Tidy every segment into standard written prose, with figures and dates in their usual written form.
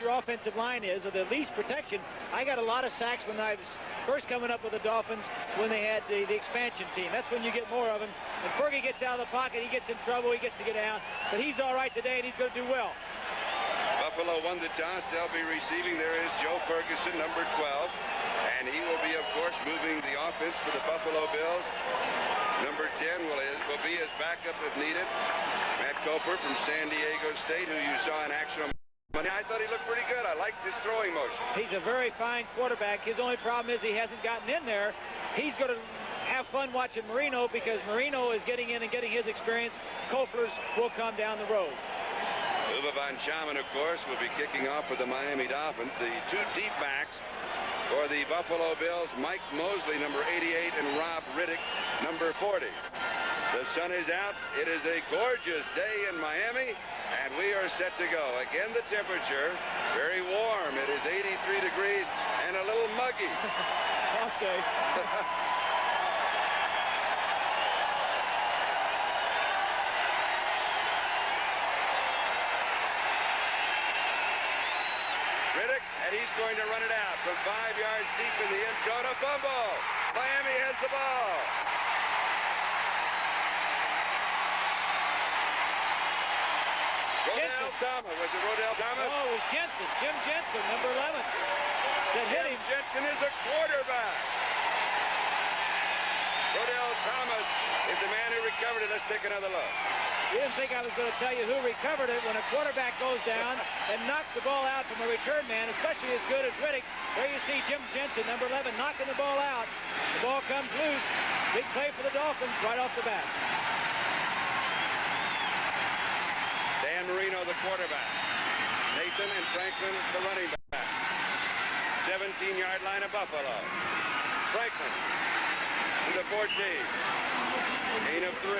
your offensive line is, or the least protection. I got a lot of sacks when I was first coming up with the Dolphins when they had the expansion team. That's when you get more of them. When Fergie gets out of the pocket, he gets in trouble. He gets to get out. But he's all right today, and he's going to do well. Buffalo won the toss. They'll be receiving. There is Joe Ferguson, number 12. And he will be, of course, moving the offense for the Buffalo Bills. Number 10 will be his backup if needed. Matt Coper from San Diego State, who you saw in action on Monday. I thought he looked pretty good. I liked his throwing motion. He's a very fine quarterback. His only problem is he hasn't gotten in there. He's going to have fun watching Marino because Marino is getting in and getting his experience. Kofler's will come down the road. Uwe von Schaman, of course, will be kicking off for the Miami Dolphins. The two deep backs for the Buffalo Bills, Mike Mosley, number 88, and Rob Riddick, number 40. The sun is out. It is a gorgeous day in Miami, and we are set to go. Again, the temperature, very warm. It is 83 degrees and a little muggy. I'll say. Riddick, and he's going to run it out from 5 yards deep in the end zone. A fumble. Miami has the ball. Rodell Thomas. Was it Rodell Thomas? Oh, it was Jensen. Jim Jensen, number 11. That hit him. Jensen is a quarterback. Rodell Thomas is the man who recovered it. Let's take another look. You didn't think I was going to tell you who recovered it when a quarterback goes down and knocks the ball out from a return man, especially as good as Riddick. There you see Jim Jensen, number 11, knocking the ball out. The ball comes loose. Big play for the Dolphins right off the bat. Dan Marino, the quarterback. Nathan and Franklin, the running back. 17-yard line of Buffalo. Franklin to the 14. Gain of 3.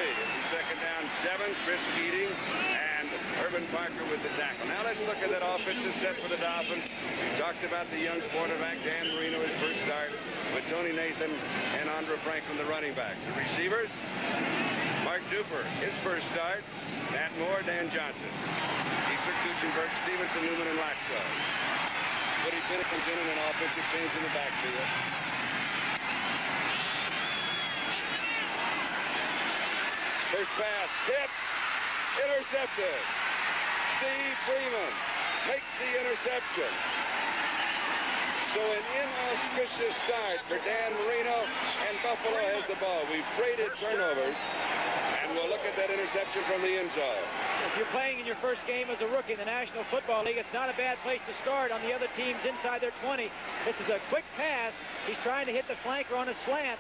Second down, 7. Chris Keating and Urban Parker with the tackle. Now let's look at that offensive set for the Dolphins. We talked about the young quarterback, Dan Marino, his first start, with Tony Nathan and Andre Franklin, the running backs. The receivers, Mark Duper, his first start. Matt Moore, Dan Johnson. Easter, Kuchenberg, Stevenson, Newman, and Laxo. Woody Pinnock comes in an offensive change in the backfield. First pass, tipped, intercepted. Steve Freeman makes the interception. So an inauspicious start for Dan Marino, and Buffalo has the ball. We've traded turnovers, and we'll look at that interception from the end zone. If you're playing in your first game as a rookie in the National Football League, it's not a bad place to start on the other teams inside their 20. This is a quick pass. He's trying to hit the flanker on a slant.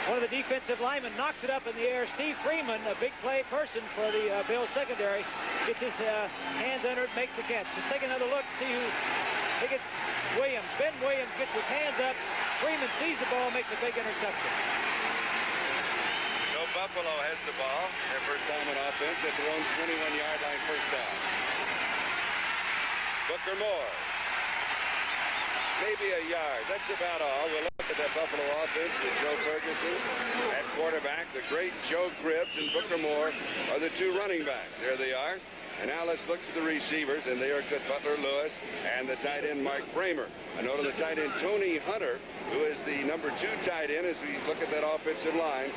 One of the defensive linemen knocks it up in the air. Steve Freeman, a big play person for the Bills secondary, gets his hands under it, makes the catch. Just take another look, see who. I think it's Williams. Ben Williams gets his hands up. Freeman sees the ball, makes a big interception. So Buffalo has the ball. Their first time on offense at their own 21-yard line, first down. Booker Moore. Maybe a yard. That's about all. We'll look at that Buffalo offense with Joe Ferguson at quarterback. The great Joe Cribbs and Booker Moore are the two running backs. There they are. And now let's look to the receivers, and they are good. Butler Lewis and the tight end Mark Bramer. A note on the tight end Tony Hunter, who is the number 2 tight end as we look at that offensive line,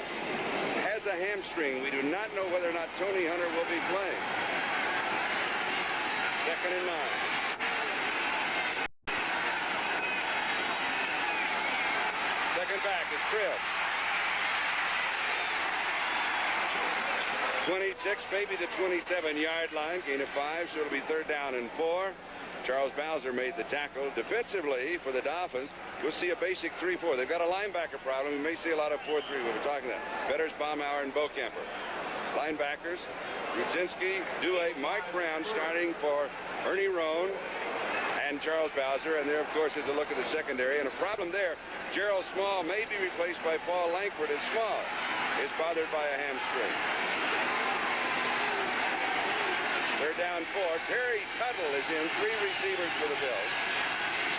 has a hamstring. We do not know whether or not Tony Hunter will be playing. 2nd and 9. Second back is Cribbs. 26, maybe the 27-yard line. Gain of 5, so it'll be 3rd down and 4. Charles Bowser made the tackle. Defensively for the Dolphins, you'll see a basic 3-4. They've got a linebacker problem. We may see a lot of 4-3 when we're talking about Betters, Baumauer, and Bokemper. Linebackers, Rudzinski, Dewey, Mike Brown starting for Ernie Rohn and Charles Bowser. And there, of course, is a look at the secondary. And a problem there, Gerald Small may be replaced by Paul Langford, as Small is bothered by a hamstring. 3rd down 4. Terry Tuttle is in. 3 receivers for the Bills.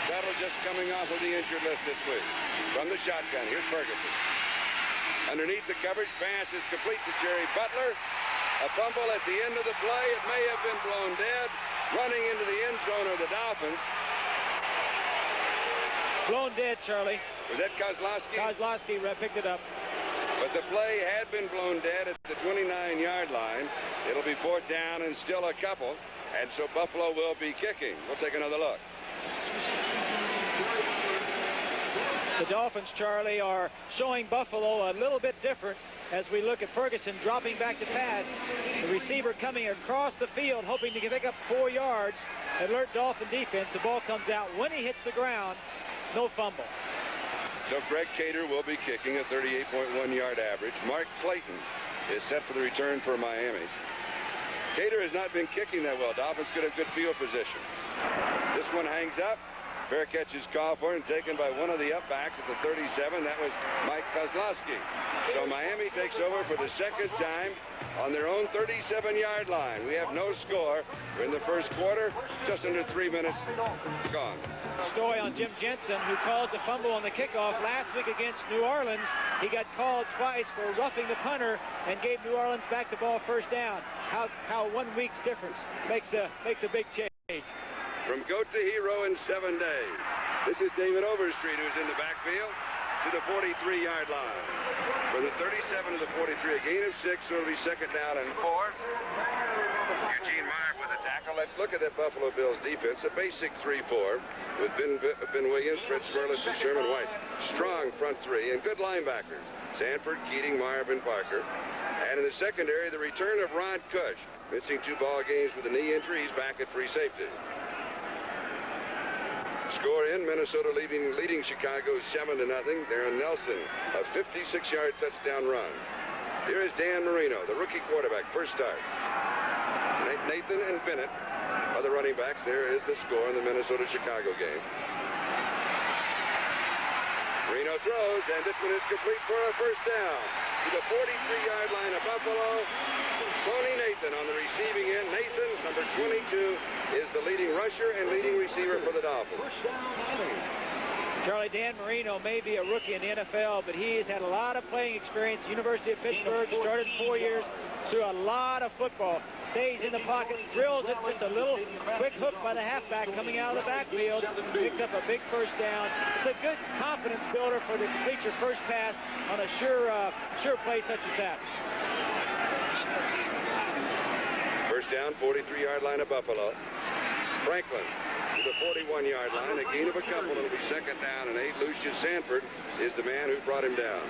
Tuttle just coming off of the injured list this week. From the shotgun, here's Ferguson. Underneath the coverage, pass is complete to Jerry Butler. A fumble at the end of the play. It may have been blown dead. running into the end zone of the Dolphins. Blown dead, Charlie. Was that Kozlowski? Kozlowski picked it up. But the play had been blown dead at the 29-yard line. It'll be 4th down and still a couple. And so Buffalo will be kicking. We'll take another look. The Dolphins, Charlie, are showing Buffalo a little bit different as we look at Ferguson dropping back to pass. The receiver coming across the field hoping to pick up 4 yards. Alert Dolphin defense. The ball comes out. When he hits the ground, no fumble. So Greg Cater will be kicking a 38.1-yard average. Mark Clayton is set for the return for Miami. Cater has not been kicking that well. Dolphins get a good field position. This one hangs up. Fair catch is called for and taken by one of the upbacks at the 37. That was Mike Kozlowski. So Miami takes over for the second time on their own 37-yard line. We have no score. We're in the first quarter. Just under 3 minutes gone. Story on Jim Jensen, who caused the fumble on the kickoff last week against New Orleans. He got called twice for roughing the punter and gave New Orleans back the ball first down. How 1 week's difference makes a big change. From goat to hero in 7 days. This is David Overstreet, who's in the backfield to the 43-yard line. From the 37 to the 43, a gain of 6, so it'll be 2nd down and 4. Eugene Meyer with the tackle. Let's look at that Buffalo Bills defense. A basic 3-4 with Ben Williams, Fred Smerlis, and Sherman White. Strong front three and good linebackers. Sanford, Keating, Marvin, Parker. And in the secondary, the return of Rod Cush. Missing 2 ball games with a knee injury. He's back at free safety. Score in, Minnesota leading Chicago 7-0. Darren Nelson, a 56-yard touchdown run. Here is Dan Marino, the rookie quarterback, first start. Nathan and Bennett are the running backs. There is the score in the Minnesota-Chicago game. Marino throws, and this one is complete for a first down. To the 43-yard line of Buffalo. Tony Nathan on the receiving end. Nathan, number 22, is the leading rusher and leading receiver for the Dolphins. Charlie, Dan Marino may be a rookie in the NFL, but he has had a lot of playing experience. University of Pittsburgh, started 4 years, threw a lot of football. Stays in the pocket, drills it, just a little quick hook by the halfback coming out of the backfield. Picks up a big first down. It's a good confidence builder for to complete your first pass on a sure play such as that. First down, 43-yard line of Buffalo. Franklin to the 41-yard line. A gain of a couple. It'll be 2nd down and 8. Lucius Sanford is the man who brought him down.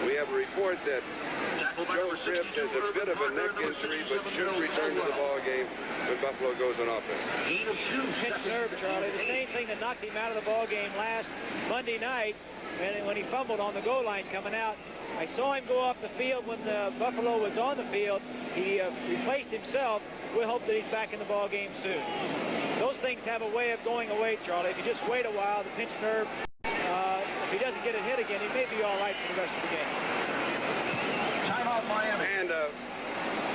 We have a report that Joe Cribbs has a bit of a neck injury, but should return to the ball game when Buffalo goes on offense. Pinched nerve, Charlie. The same thing that knocked him out of the ball game last Monday night, and when he fumbled on the goal line coming out. I saw him go off the field when Buffalo was on the field. He replaced himself. We hope that he's back in the ball game soon. Those things have a way of going away, Charlie. If you just wait a while, the pinched nerve, if he doesn't get it hit again, he may be all right for the rest of the game. Timeout, Miami. And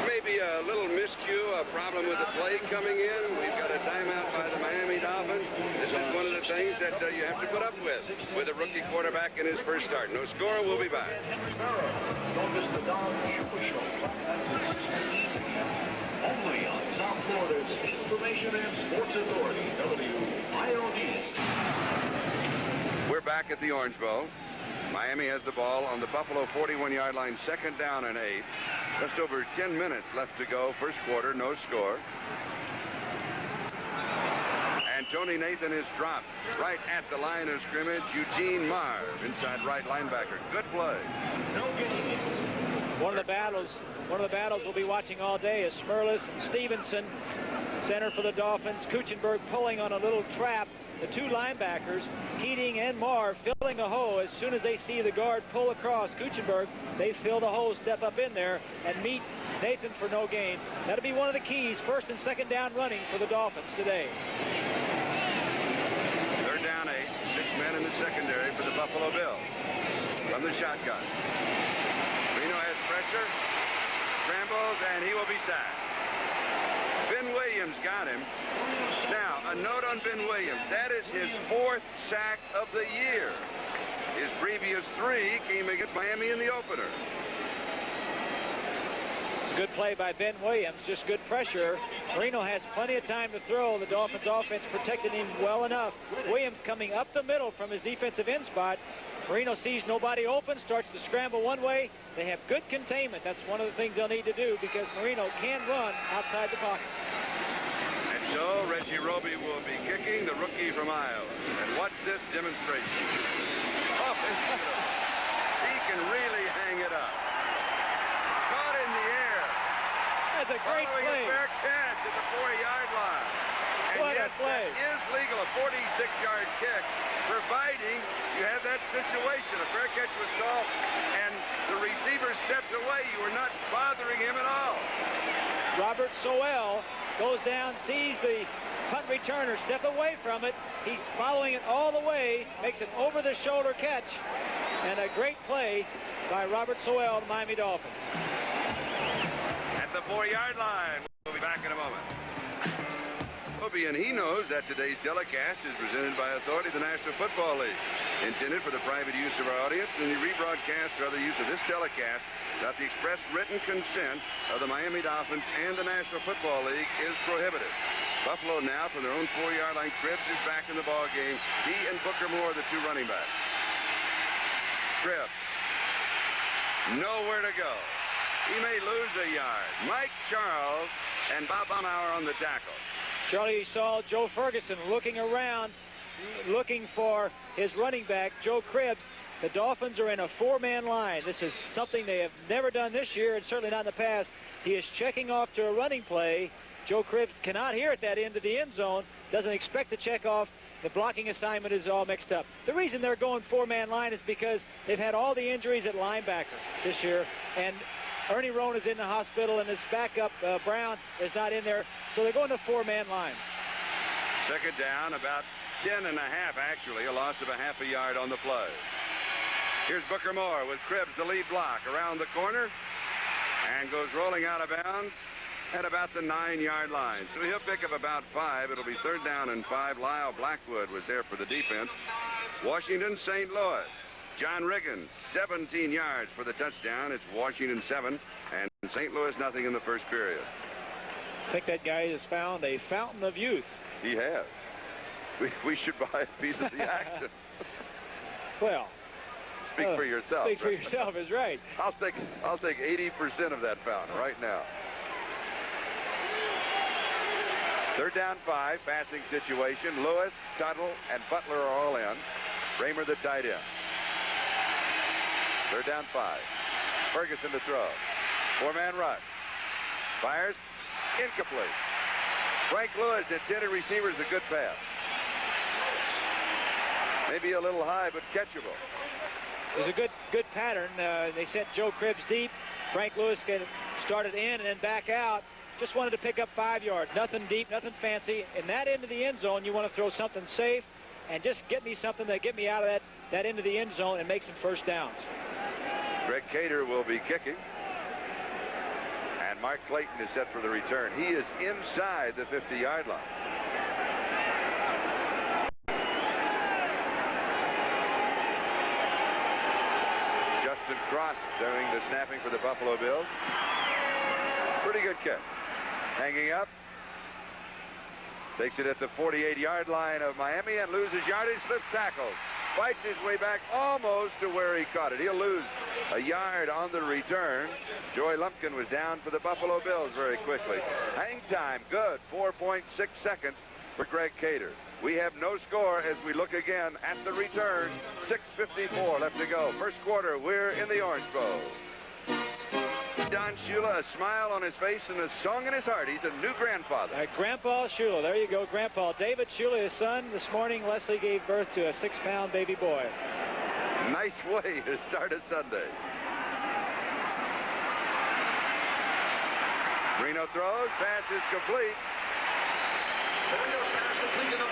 maybe a little miscue, a problem with the play coming in. We've got a timeout by the Miami Dolphins. This is one of the things that you have to put up with a rookie quarterback in his first start. No score, we'll be back. Don't miss the Don Shula Show. Only on South Florida's Information and Sports Authority, WIOD. We're back at the Orange Bowl. Miami has the ball on the Buffalo 41-yard line, 2nd down and 8. Just over 10 minutes left to go. First quarter, no score. And Tony Nathan is dropped right at the line of scrimmage. Eugene Marv, inside right linebacker. Good play. One of the battles we'll be watching all day is Smerlis and Stevenson, center for the Dolphins. Kuchenberg pulling on a little trap. The 2 linebackers, Keating and Marv, filling a hole. As soon as they see the guard pull across Kuchenberg, they fill the hole, step up in there, and meet Nathan for no gain. That'll be one of the keys, 1st and 2nd down running for the Dolphins today. 3rd down 8, 6 men in the secondary for the Buffalo Bills. From the shotgun. Marino has pressure, scrambles, and he will be sacked. Ben Williams got him. Now, a note on Ben Williams. That is his 4th sack of the year. His previous 3 came against Miami in the opener. Good play by Ben Williams, just good pressure. Marino has plenty of time to throw. The Dolphins offense protected him well enough. Williams coming up the middle from his defensive end spot. Marino sees nobody open, starts to scramble one way. They have good containment. That's one of the things they'll need to do because Marino can run outside the pocket. And so Reggie Roby will be kicking, the rookie from Iowa. And watch this demonstration. Oh, he can really hang it up. Caught in the air. That's a great play. A fair catch at the 4-yard line. And what yes, a play. That is legal, a 46-yard kick, providing you have that situation. A fair catch was called, and the receiver stepped away. You were not bothering him at all. Robert Sowell goes down, sees the punt returner step away from it. He's following it all the way, makes an over-the-shoulder catch, and a great play by Robert Sowell, the Miami Dolphins. At the 4-yard line. We'll be back in a moment. And he knows that today's telecast is presented by authority of the National Football League, intended for the private use of our audience, and the rebroadcast or other use of this telecast without the express written consent of the Miami Dolphins and the National Football League is prohibited. Buffalo now, from their own 4-yard line, Cribbs is back in the ball game. He and Booker Moore, the two running backs. Cribbs, nowhere to go. He may lose a yard. Mike Charles and Bob Baumauer on the tackle. Charlie, you saw Joe Ferguson looking around, looking for his running back, Joe Cribbs. The Dolphins are in a 4-man line. This is something they have never done this year, and certainly not in the past. He is checking off to a running play. Joe Cribbs cannot hear at that end of the end zone, doesn't expect to check off. The blocking assignment is all mixed up. The reason they're going 4-man line is because they've had all the injuries at linebacker this year, and Ernie Roan is in the hospital, and his backup, Brown, is not in there. So they're going to 4-man line. Second down, about 10 and a half, actually. A loss of a half a yard on the play. Here's Booker Moore with Cribbs, the lead block, around the corner, and goes rolling out of bounds at about the 9-yard line. So he'll pick up about 5. It'll be 3rd down and 5. Lyle Blackwood was there for the defense. Washington, St. Louis. John Riggins, 17 yards for the touchdown. It's Washington 7, and St. Louis nothing in the first period. I think that guy has found a fountain of youth. He has. We should buy a piece of the action. Well, speak for yourself. Speak for yourself is right. I'll take 80% of that fountain right now. 3rd down 5, passing situation. Lewis, Tuttle, and Butler are all in. Raymer the tight end. 3rd down 5. Ferguson to throw. 4-man rush. Fires. Incomplete. Frank Lewis intended receivers, a good pass. Maybe a little high, but catchable. It was a good pattern. They sent Joe Cribbs deep. Frank Lewis started in and then back out. Just wanted to pick up 5 yards. Nothing deep, nothing fancy. In that end of the end zone, you want to throw something safe and just get me something that get me out of that end of the end zone and make some first downs. Greg Cater will be kicking. And Mark Clayton is set for the return. He is inside the 50-yard line. Justin Cross doing the snapping for the Buffalo Bills. Pretty good kick. Hanging up. Takes it at the 48-yard line of Miami and loses yardage, slips tackles. Fights his way back almost to where he caught it. He'll lose a yard on the return. Joey Lumpkin was down for the Buffalo Bills very quickly. Hang time, good. 4.6 seconds for Greg Cater. We have no score as we look again at the return. 6:54 left to go. First quarter, we're in the Orange Bowl. Don Shula, a smile on his face and a song in his heart. He's a new grandfather. Grandpa Shula. There you go, Grandpa. David Shula, his son. This morning, Leslie gave birth to a 6-pound baby boy. Nice way to start a Sunday. Marino throws. Pass is complete.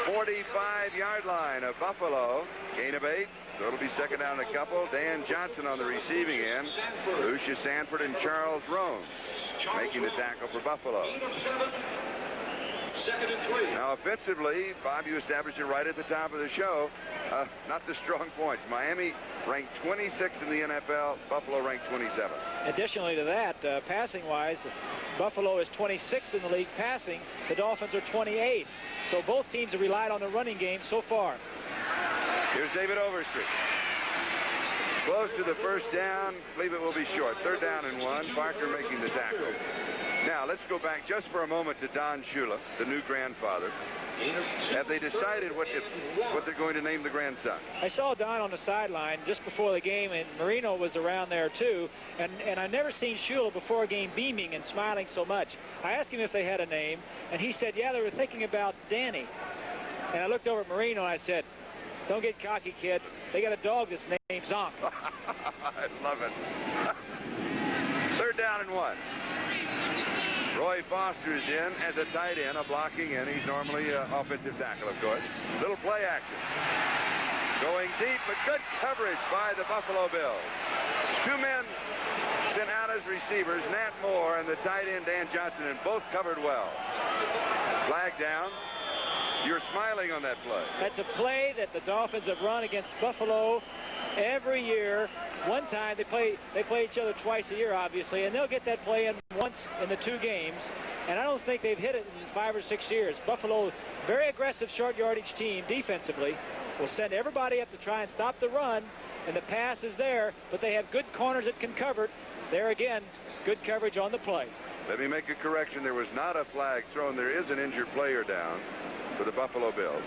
45-yard line of Buffalo. Gain of 8. So it'll be second down a couple. Dan Johnson on the receiving end. Lucius Sanford and Charles Roan making the tackle for Buffalo. 2nd and 3. Now, offensively, Bob, you established it right at the top of the show. Not the strong points. Miami ranked 26th in the NFL. Buffalo ranked 27th. Additionally to that, passing-wise, Buffalo is 26th in the league passing. The Dolphins are 28th. So both teams have relied on the running game so far. Here's David Overstreet. Close to the first down. Believe it will be short. 3rd down and 1. Parker making the tackle. Now, let's go back just for a moment to Don Shula, the new grandfather. Have they decided what they're going to name the grandson? I saw Don on the sideline just before the game, and Marino was around there too. And I've never seen Shula before a game beaming and smiling so much. I asked him if they had a name, and he said, yeah, they were thinking about Danny. And I looked over at Marino and I said, don't get cocky, kid. They got a dog that's named Zonk. I love it. 3rd down and 1. Roy Foster's in as a tight end, a blocking end. He's normally an offensive tackle, of course. Little play action. Going deep, but good coverage by the Buffalo Bills. 2 men sent out as receivers, Nat Moore and the tight end Dan Johnson, and both covered well. Flag down. You're smiling on that play. That's a play that the Dolphins have run against Buffalo every year. One time they play each other twice a year, obviously, and they'll get that play in once in the 2 games. And I don't think they've hit it in 5 or 6 years. Buffalo, very aggressive short yardage team defensively, will send everybody up to try and stop the run, and the pass is there, but they have good corners that can cover it. There again, good coverage on the play. Let me make a correction. There was not a flag thrown. There is an injured player down for the Buffalo Bills.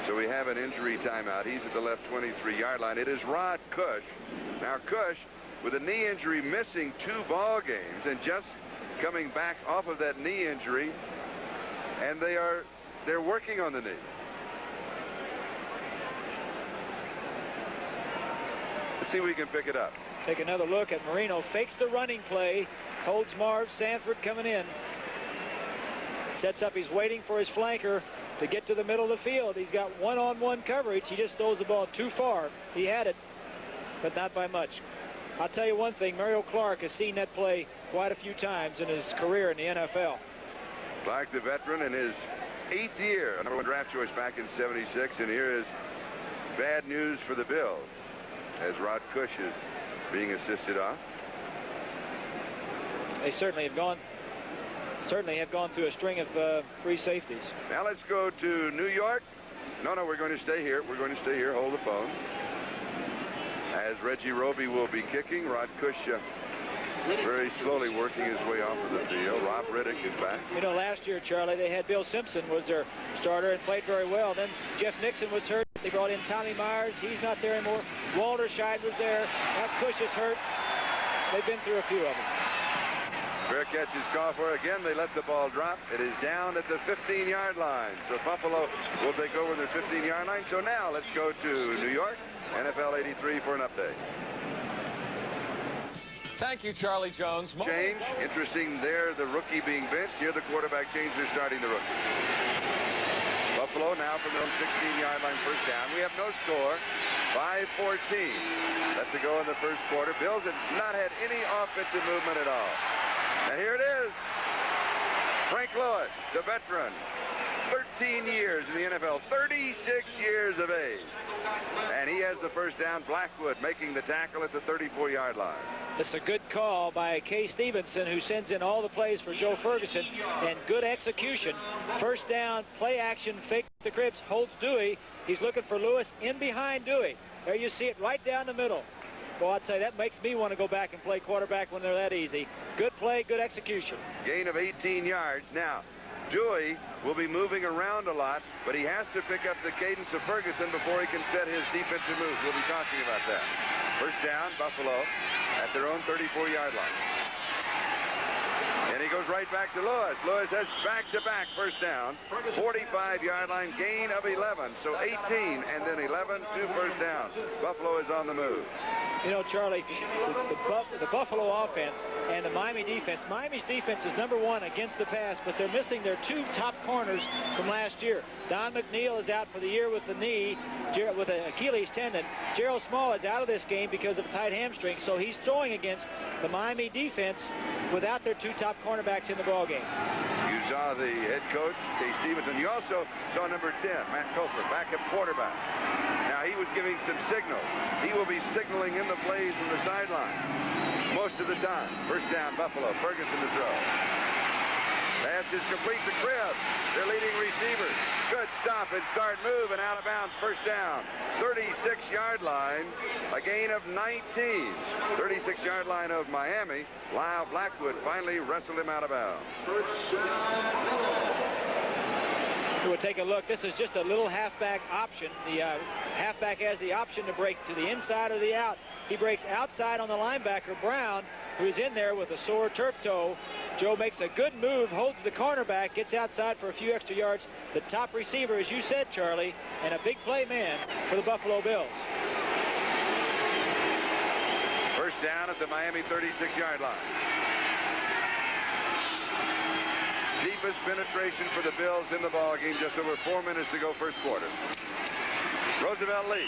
So we have an injury timeout. He's at the left 23-yard line. It is Rod Cush. Now Cush, with a knee injury, missing 2 ball games and just coming back off of that knee injury, and they're working on the knee. Let's see if we can pick it up. Take another look at Marino. Fakes the running play. Holds Marv Sanford coming in. Sets up. He's waiting for his flanker to get to the middle of the field. He's got one-on-one coverage. He just throws the ball too far. He had it, but not by much. I'll tell you one thing. Mario Clark has seen that play quite a few times in his career in the NFL. Clark, the veteran, in his 8th year. #1 draft choice back in '76. And here is bad news for the Bills as Rod Cush is being assisted off. They certainly have gone through a string of free safeties. Now let's go to New York. No, we're going to stay here. We're going to stay here. Hold the phone. As Reggie Roby will be kicking, Rod Cush very slowly working his way off of the field. Rob Riddick is back. You know, last year, Charlie, they had Bill Simpson was their starter and played very well. Then Jeff Nixon was hurt. They brought in Tommy Myers. He's not there anymore. Walter Scheid was there. Now Cush is hurt. They've been through a few of them. Fair catch is called for. Again, they let the ball drop. It is down at the 15-yard line. So Buffalo will take over their 15-yard line. So now let's go to New York, NFL 83 for an update. Thank you, Charlie Jones. Change. Interesting there, the rookie being benched. Here the quarterback change. They're starting the rookie. Buffalo now from their own 16-yard line, first down. We have no score. 5:14 left to go in the first quarter. Bills have not had any offensive movement at all. And here it is. Frank Lewis, the veteran. 13 years in the NFL. 36 years of age. And he has the first down. Blackwood making the tackle at the 34-yard line. It's a good call by Kay Stevenson, who sends in all the plays for Joe Ferguson, and good execution. First down, play action, fake the cribs, holds Dewey. He's looking for Lewis in behind Dewey. There you see it right down the middle. Boy, I'd say that makes me want to go back and play quarterback when they're that easy. Good play, good execution. Gain of 18 yards. Now, Dewey will be moving around a lot, but he has to pick up the cadence of Ferguson before he can set his defensive moves. We'll be talking about that. First down, Buffalo at their own 34-yard line. And he goes right back to Lewis. Lewis has back-to-back first down. 45-yard line, gain of 11. So 18 and then 11, 2 first downs. Buffalo is on the move. You know, Charlie, the Buffalo offense and the Miami defense. Miami's defense is #1 against the pass, but they're missing their 2 top corners from last year. Don McNeil is out for the year with the knee, with an Achilles tendon. Gerald Small is out of this game because of a tight hamstring, so he's throwing against the Miami defense without their 2 top cornerbacks in the ballgame. You saw the head coach, Dave Stevenson. You also saw number 10, Matt Koeffler, backup quarterback. Now, he was giving some signal. He will be signaling in the plays from the sideline most of the time. First down, Buffalo. Ferguson to throw. Pass is complete to Cribbs, their leading receiver. Good stop and start move, and out of bounds. First down. 36-yard line. A gain of 19. 36-yard line of Miami. Lyle Blackwood finally wrestled him out of bounds. We'll take a look. This is just a little halfback option. The halfback has the option to break to the inside or the out. He breaks outside on the linebacker, Brown, who's in there with a sore turf toe. Joe makes a good move, holds the cornerback, gets outside for a few extra yards. The top receiver, as you said, Charlie, and a big play man for the Buffalo Bills. First down at the Miami 36-yard line. Deepest penetration for the Bills in the ball game. Just over 4 minutes to go, first quarter. Roosevelt Lee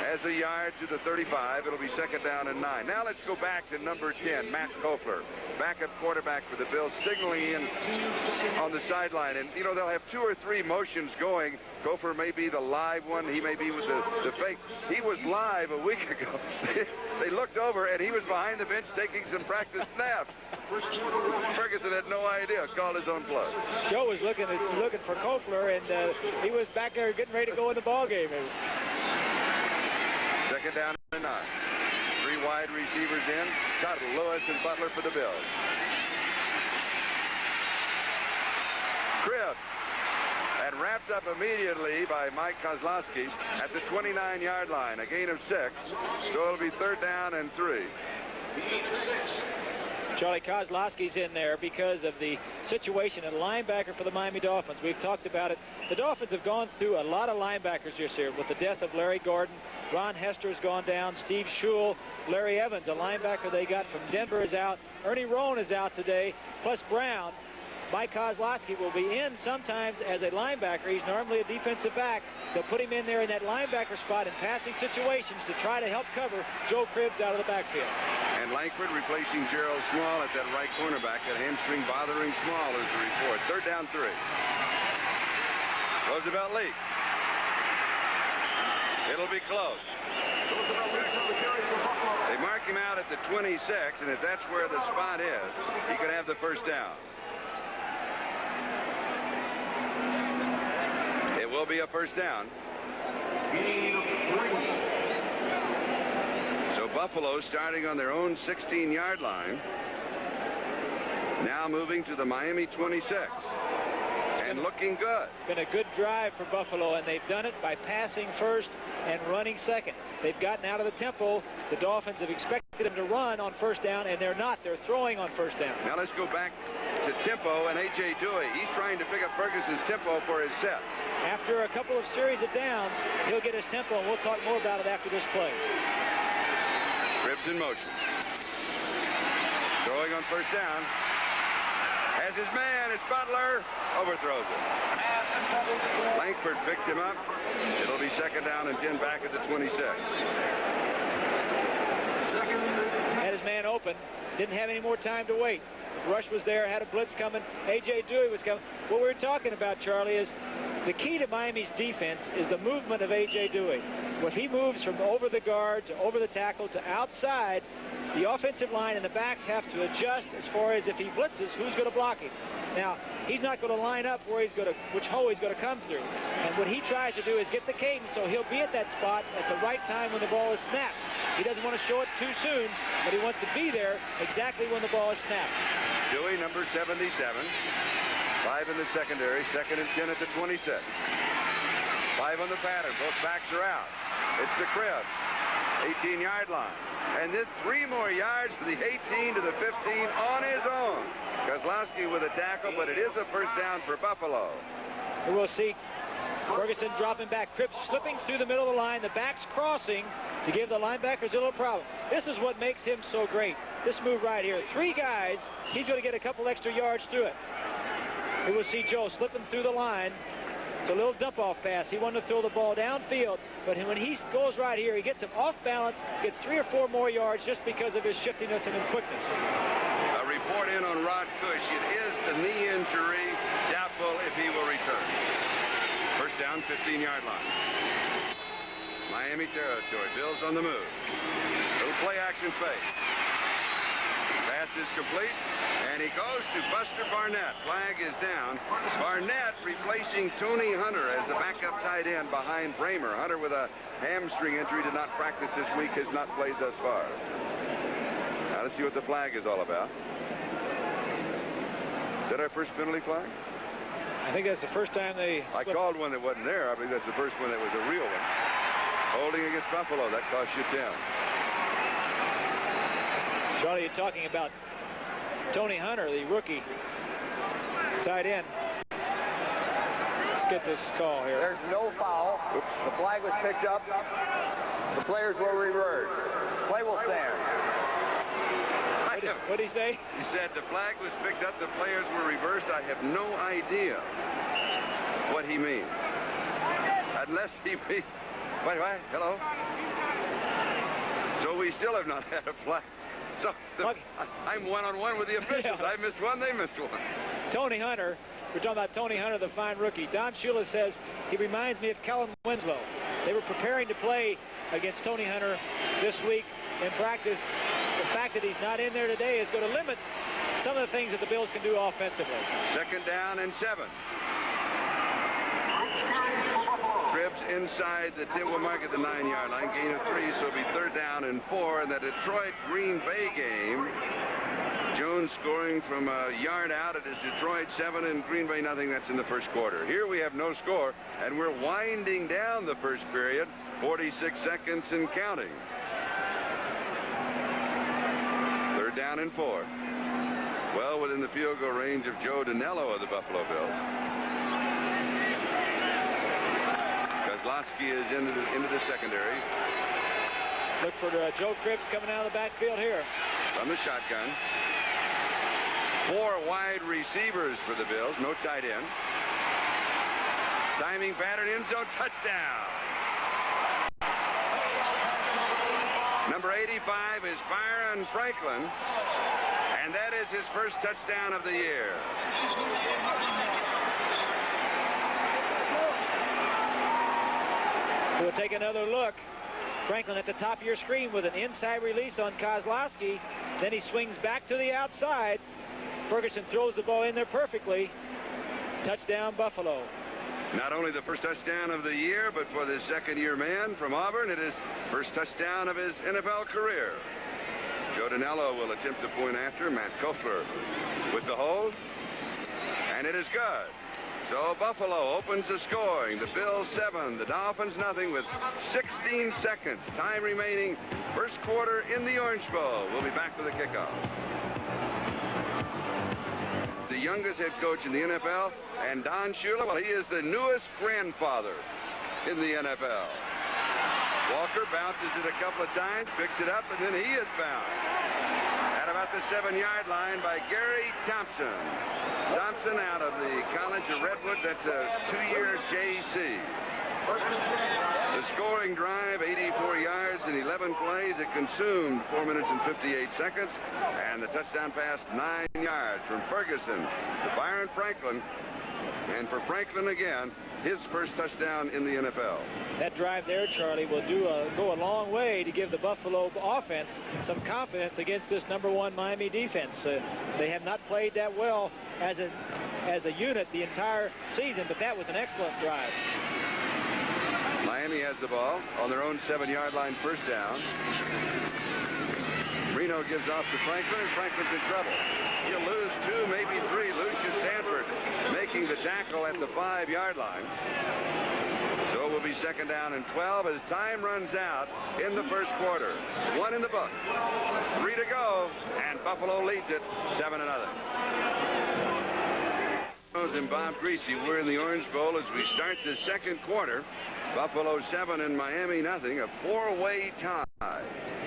has a yard to the 35. It'll be second down and 9. Now let's go back to number 10, Matt Koeffler, backup quarterback for the Bills, signaling in on the sideline. And, you know, they'll have 2 or 3 motions going. Koeffler may be the live one. He may be with the fake. He was live a week ago. They looked over, and he was behind the bench taking some practice snaps. Ferguson had no idea. Called his own play. Joe was looking for Koeffler, and he was back there getting ready to go in the ball game. Second down and 9. 3 wide receivers in. Tuttle, Lewis, and Butler for the Bills. Cribbs. And wrapped up immediately by Mike Kozlowski at the 29-yard line. A gain of 6. So it'll be third down and 3. Charlie, Kozlowski's in there because of the situation at linebacker for the Miami Dolphins. We've talked about it. The Dolphins have gone through a lot of linebackers this year with the death of Larry Gordon. Ron Hester's gone down. Steve Shule. Larry Evans, a linebacker they got from Denver, is out. Ernie Rowan is out today, plus Brown. Mike Kozlowski will be in sometimes as a linebacker. He's normally a defensive back. They'll put him in there in that linebacker spot in passing situations to try to help cover Joe Cribbs out of the backfield. And Langford replacing Gerald Small at that right cornerback. That hamstring bothering Small is the report. Third down 3. Roosevelt Lee. It'll be close. They mark him out at the 26, and if that's where the spot is, he could have the first down. It will be a first down. So Buffalo starting on their own 16-yard line. Now moving to the Miami 26. And looking good. It's been a good drive for Buffalo, and they've done it by passing first and running second. They've gotten out of the tempo. The Dolphins have expected them to run on first down, and they're not. They're throwing on first down. Now let's go back to tempo and A.J. Dewey. He's trying to pick up Ferguson's tempo for his set. After a couple of series of downs, he'll get his tempo, and we'll talk more about it after this play. Cribbs in motion. Throwing on first down. Has his man, it's Butler. Overthrows it. Langford picked him up. It'll be second down and 10 back at the 26. Had his man open. Didn't have any more time to wait. Rush was there, had a blitz coming. A.J. Dewey was coming. What we're talking about, Charlie, is the key to Miami's defense is the movement of A.J. Dewey. If he moves from over the guard to over the tackle to outside, the offensive line and the backs have to adjust as far as if he blitzes, who's going to block him. Now, he's not going to line up where he's going to, which hole he's going to come through. And what he tries to do is get the cadence so he'll be at that spot at the right time when the ball is snapped. He doesn't want to show it too soon, but he wants to be there exactly when the ball is snapped. Dewey, number 77. 5 in the secondary, second and 10 at the 26. 5 on the pattern. Both backs are out. It's the Cribbs. 18-yard line. And then 3 more yards to the 18 to the 15 on his own. Kozlowski with a tackle, but it is a first down for Buffalo. And we'll see Ferguson dropping back. Cribbs slipping through the middle of the line. The backs crossing to give the linebackers a little problem. This is what makes him so great. This move right here. 3 guys. He's going to get a couple extra yards through it. And we'll see Joe slipping through the line. It's a little dump-off pass. He wanted to throw the ball downfield, but when he goes right here, he gets him off balance, gets 3 or 4 more yards just because of his shiftiness and his quickness. A report in on Rod Cush. It is a knee injury. Doubtful if he will return. First down, 15-yard line. Miami territory. Bills on the move. Little play action fake. Pass is complete, and he goes to Buster Barnett. Flag is down. Barnett replacing Tony Hunter as the backup tight end behind Bramer. Hunter with a hamstring injury, did not practice this week, has not played thus far. Now let's see what the flag is all about. Is that our first penalty flag? I think that's the first time they... I called one that wasn't there. I believe that's the first one that was a real one. Holding against Buffalo. That cost you 10. Charlie, you're talking about Tony Hunter, the rookie tight end. Let's get this call here. There's no foul. Oops. The flag was picked up. The players will reverse. Play will stand. What did he say? He said the flag was picked up, the players were reversed. I have no idea what he means. Unless he means... Wait, hello? So we still have not had a flag. So I'm one-on-one with the officials. Yeah. I missed one, they missed one. Tony Hunter, we're talking about Tony Hunter, the fine rookie. Don Shula says he reminds me of Kellen Winslow. They were preparing to play against Tony Hunter this week in practice. The fact that he's not in there today is going to limit some of the things that the Bills can do offensively. Second down and 7. Cribbs inside the 10 will mark at the 9-yard line. Gain of 3, so it'll be third down and 4. In the Detroit-Green Bay game, Jones scoring from a yard out. It is Detroit 7 and Green Bay nothing. That's in the first quarter. Here we have no score, and we're winding down the first period. 46 seconds and counting. Third down and 4. Well within the field goal range of Joe Danello of the Buffalo Bills. Kozlowski is into the secondary. Look for Joe Cribbs coming out of the backfield here. From the shotgun. 4 wide receivers for the Bills. No tight end. Timing pattern, end zone, touchdown. Number 85 is Byron Franklin, and that is his first touchdown of the year. We'll take another look. Franklin at the top of your screen with an inside release on Kozlowski. Then he swings back to the outside. Ferguson throws the ball in there perfectly. Touchdown, Buffalo. Not only the first touchdown of the year, but for the second-year man from Auburn, it is first touchdown of his NFL career. Joe Danello will attempt the point after. Matt Kofler with the hold. And it is good. So Buffalo opens the scoring. The Bills 7, the Dolphins nothing with 16 seconds. Time remaining. First quarter in the Orange Bowl. We'll be back with the kickoff. The youngest head coach in the NFL, and Don Shula, well, he is the newest grandfather in the NFL. Walker bounces it a couple of times, picks it up, and then he is found at about the 7-yard line by Gary Thompson. Thompson out of the College of Redwood. That's a 2-year JC. The scoring drive, 84 yards in 11 plays. It consumed 4 minutes and 58 seconds. And the touchdown pass, 9 yards from Ferguson to Byron Franklin. And for Franklin again, his first touchdown in the NFL. That drive there, Charlie, will go a long way to give the Buffalo offense some confidence against this #1 Miami defense. They have not played that well as a unit the entire season, but that was an excellent drive. Miami has the ball on their own 7-yard line, first down. Marino gives off to Franklin, and Franklin's in trouble. He'll lose 2, maybe 3. Lucius Sanford making the tackle at the 5-yard line. So it will be second down and 12 as time runs out in the first quarter. 1 in the book. 3 to go, and Buffalo leads it 7-0. And Bob Greasy, we're in the Orange Bowl as we start the second quarter. Buffalo 7 and Miami nothing. A 4-way tie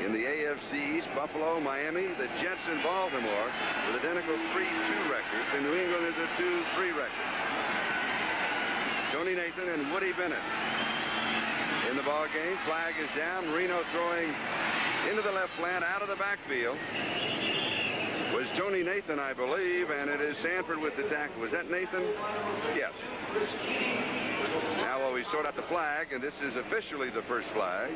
in the AFC East. Buffalo, Miami, the Jets, and Baltimore with identical 3-2 records. And New England is a 2-3 record. Tony Nathan and Woody Bennett in the ball game. Flag is down. Marino throwing into the left flat out of the backfield. was Tony Nathan, I believe, and it is Sanford with the tackle. Was that Nathan? Yes. Now while we sort out the flag, and this is officially the first flag,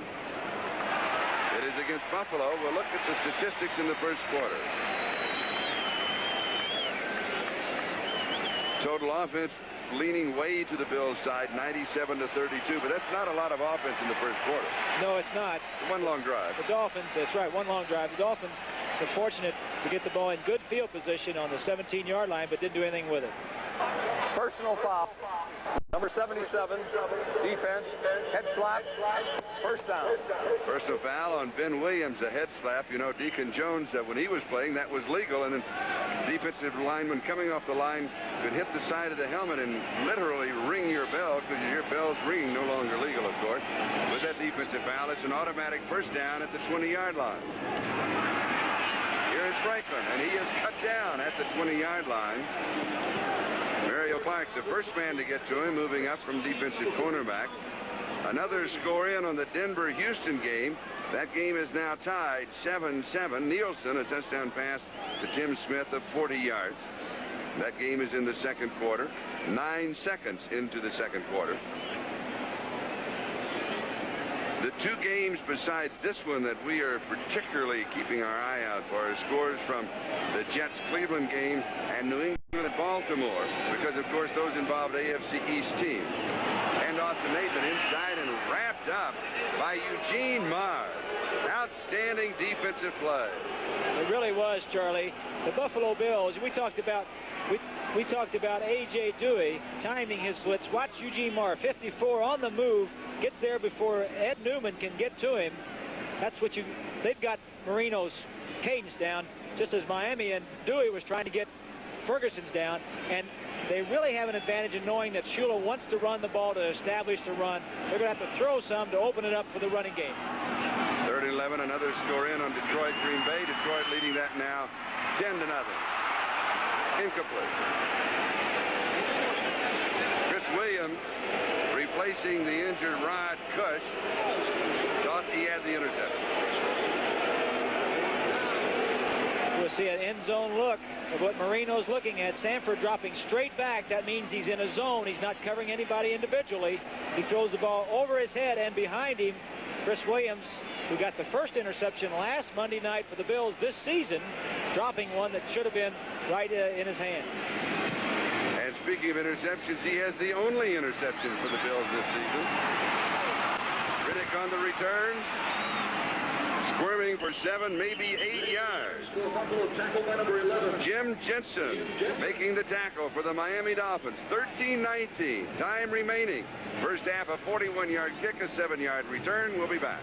it is against Buffalo. We'll look at the statistics in the first quarter. Total offense leaning way to the Bills' side, 97-32, but that's not a lot of offense in the first quarter. No, it's not. One long drive. The Dolphins, that's right, one long drive. The Dolphins were fortunate to get the ball in good field position on the 17-yard line, but didn't do anything with it. Personal foul. Number 77, defense, head slap, first down. Personal foul on Ben Williams, a head slap. You know, Deacon Jones, when he was playing, that was legal, and then defensive lineman coming off the line could hit the side of the helmet and literally ring your bell, because your bell's ringing, no longer legal, of course. With that defensive foul, it's an automatic first down at the 20-yard line. Here is Franklin, and he is cut down at the 20-yard line. Mario Clark, the first man to get to him, moving up from defensive cornerback. Another score in on the Denver-Houston game. That game is now tied 7-7. Nielsen, a touchdown pass to Tim Smith of 40 yards. That game is in the second quarter. 9 seconds into the second quarter. The two games besides this one that we are particularly keeping our eye out for are scores from the Jets-Cleveland game and New England at Baltimore, because, of course, those involved AFC East teams. And off to Nathan inside and wrapped up by Eugene Marr. Outstanding defensive play. It really was, Charlie. The Buffalo Bills, we talked about A.J. Dewey timing his blitz. Watch Eugene Marr, 54 on the move, gets there before Ed Newman can get to him. That's what they've got Marino's cadence down, just as Miami and Dewey was trying to get Ferguson's down, and they really have an advantage in knowing that Shula wants to run the ball to establish the run. They're going to have to throw some to open it up for the running game. 3rd-11, another score in on Detroit, Green Bay. Detroit leading that now 10-0. Incomplete. Chris Williams, replacing the injured Rod Cush, thought he had the interception. We'll see an end zone look of what Marino's looking at. Sanford dropping straight back. That means he's in a zone. He's not covering anybody individually. He throws the ball over his head, and behind him, Chris Williams, who got the first interception last Monday night for the Bills this season, dropping one that should have been right in his hands. And speaking of interceptions, he has the only interception for the Bills this season. Riddick on the return, squirming for 7, maybe 8 yards. Jim Jensen making the tackle for the Miami Dolphins. 13-19, time remaining. First half, a 41-yard kick, a 7-yard return. We'll be back.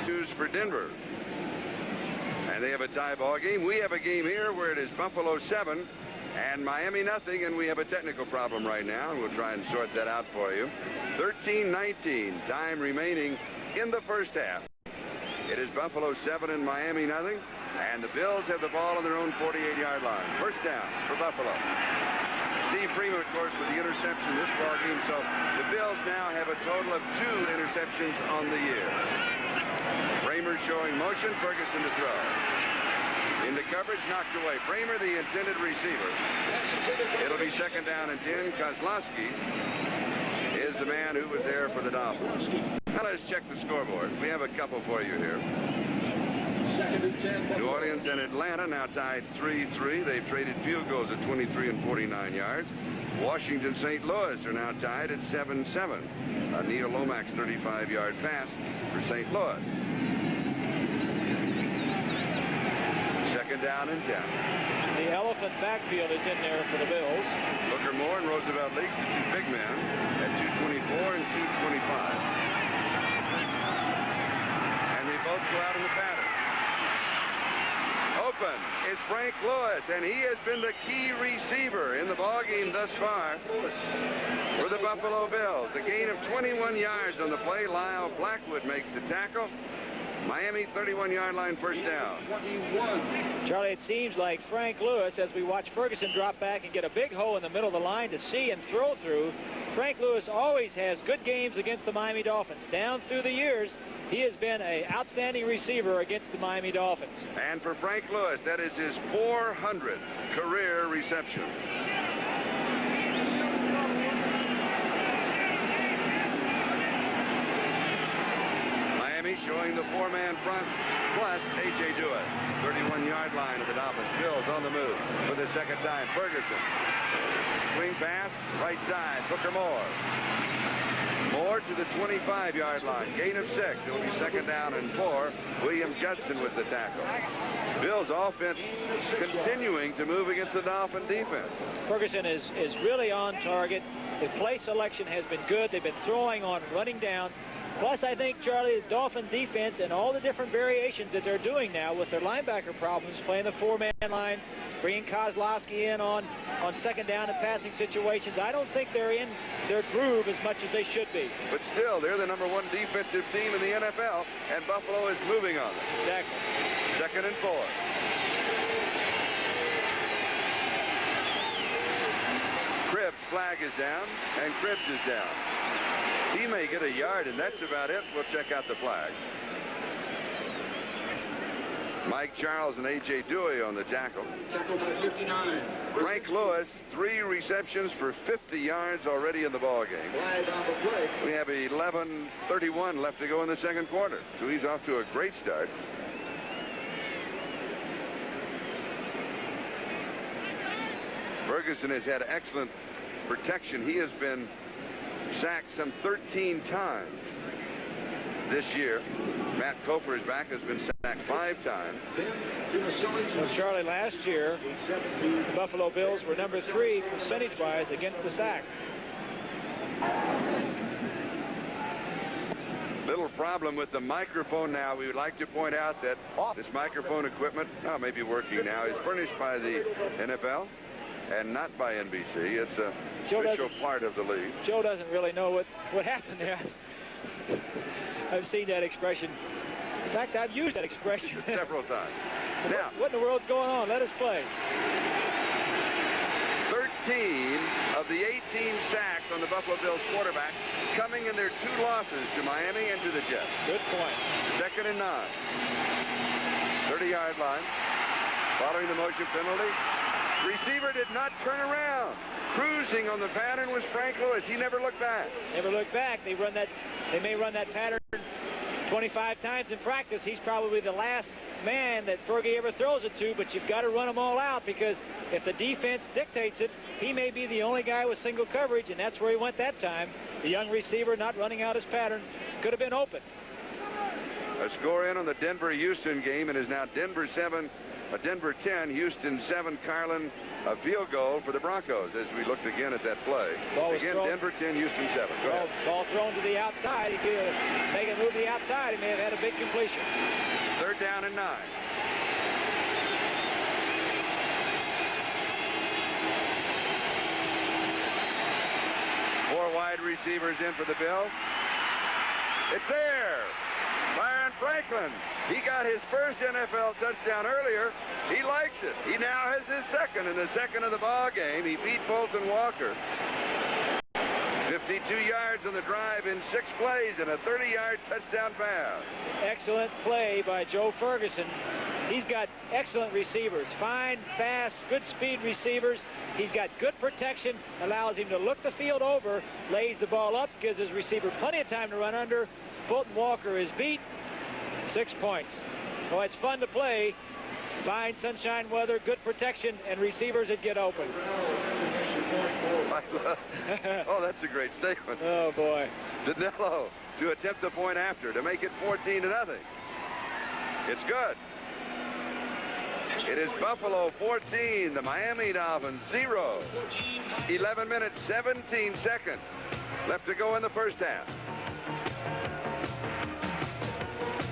News for Denver. And they have a tie ball game. We have a game here where it is Buffalo 7 and Miami nothing, and we have a technical problem right now, and we'll try and sort that out for you. 13-19, time remaining in the first half. It is Buffalo 7 and Miami nothing, and the Bills have the ball on their own 48-yard line. First down for Buffalo. Steve Freeman, of course, with the interception this ball game, so the Bills now have a total of 2 interceptions on the year. Bramer showing motion, Ferguson to throw. Into coverage, knocked away. Bramer, the intended receiver. It'll be second down and 10. Kozlowski is the man who was there for the Dolphins. Now let's check the scoreboard. We have a couple for you here. New Orleans and Atlanta now tied 3-3. They've traded field goals at 23 and 49 yards. Washington, St. Louis are now tied at 7-7. Neil Lomax 35-yard pass for St. Louis. Second down and 10. The elephant backfield is in there for the Bills. Booker Moore and Roosevelt Leaks, the two big men, at 224 and 225. And they both go out in the pattern. Open is Frank Lewis, and he has been the key receiver in the ballgame thus far for the Buffalo Bills. A gain of 21 yards on the play. Lyle Blackwood makes the tackle. Miami 31-yard line, first down. 21. Charlie, it seems like Frank Lewis, as we watch Ferguson drop back and get a big hole in the middle of the line to see and throw through, Frank Lewis always has good games against the Miami Dolphins. Down through the years, he has been an outstanding receiver against the Miami Dolphins. And for Frank Lewis, that is his 400th career reception. Miami showing the four-man front, plus A.J. Dewitt. 31-yard line of the Dolphins. Bills on the move for the second time. Ferguson. Swing pass, right side. Booker Moore. Moore to the 25-yard line. Gain of 6. It'll be second down and 4. William Judson with the tackle. Bills offense continuing to move against the Dolphin defense. Ferguson is really on target. The play selection has been good. They've been throwing on running downs. Plus, I think, Charlie, the Dolphin defense and all the different variations that they're doing now with their linebacker problems, playing the four-man line, bringing Kozlowski in on second down and passing situations. I don't think they're in their groove as much as they should be. But still, they're the #1 defensive team in the NFL, and Buffalo is moving on them. Exactly. Second and 4. Cribbs' flag is down, and Cribbs is down. He may get a yard, and that's about it. We'll check out the flag. Mike Charles and A.J. Dewey on the tackle. Tackled by 59. Frank Lewis, 3 receptions for 50 yards already in the ball game. Flag on the play. We have 11:31 left to go in the second quarter. So he's off to a great start. Ferguson has had excellent protection. He has been sacked some 13 times this year. Matt Cofer, his back, has been sacked 5 times. Well, Charlie, last year, the Buffalo Bills were number 3 percentage-wise against the sack. Little problem with the microphone now. We would like to point out that this microphone equipment, may be working now, is furnished by the NFL and not by NBC. It's a official part of the league. Joe doesn't really know what happened there. I've seen that expression. In fact, I've used that expression several times. So now, what in the world's going on? Let us play. 13 of the 18 sacks on the Buffalo Bills quarterback coming in their 2 losses to Miami and to the Jets. Good point. Second and 9. 30-yard line. Following the motion penalty. Receiver did not turn around. Cruising on the pattern was Frank Lewis. He never looked back. Never looked back. They may run that pattern 25 times in practice. He's probably the last man that Fergie ever throws it to, but you've got to run them all out, because if the defense dictates it, he may be the only guy with single coverage, and that's where he went that time. The young receiver not running out his pattern could have been open. A score in on the Denver-Houston game. It is now Denver 7, Denver 10, Houston 7. Carlin, a field goal for the Broncos as we looked again at that play. Again, Denver 10, Houston 7. Go ahead. Ball thrown to the outside. He could make it move to the outside. He may have had a big completion. Third down and 9. Four wide receivers in for the Bills. It's there. Byron Franklin. He got his first NFL touchdown earlier. He likes it. He now has his second, and the second of the ball game. He beat Bolton Walker. 52 yards on the drive in 6 plays and a 30-yard touchdown pass. Excellent play by Joe Ferguson. He's got excellent receivers. Fine, fast, good speed receivers. He's got good protection, allows him to look the field over, lays the ball up, gives his receiver plenty of time to run under. Fulton Walker is beat. 6 points. Well, it's fun to play. Fine sunshine weather, good protection, and receivers that get open. Oh, that's a great statement. Oh, boy. Danilo to attempt the point after to make it 14-0. It's good. It is Buffalo 14, the Miami Dolphins 0. 11 minutes, 17 seconds left to go in the first half.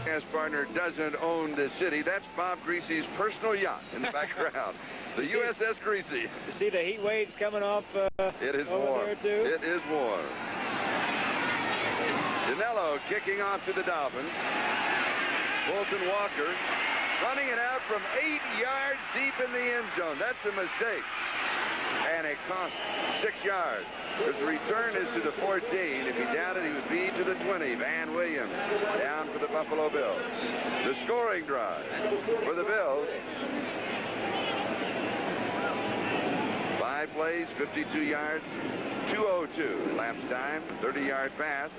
His partner doesn't own the city. That's Bob Greasy's personal yacht in the background. The USS Greasy. You see the heat waves coming off it is over warm. there, too? It is warm. Danilo kicking off to the Dolphins. Fulton Walker running it out from 8 yards deep in the end zone. That's a mistake. And it cost 6 yards. Because the return is to the 14. If he downed it, he would be to the 20. Van Williams down for the Buffalo Bills. The scoring drive for the Bills. 5 plays, 52 yards, 2:02 elapsed time, 30-yard pass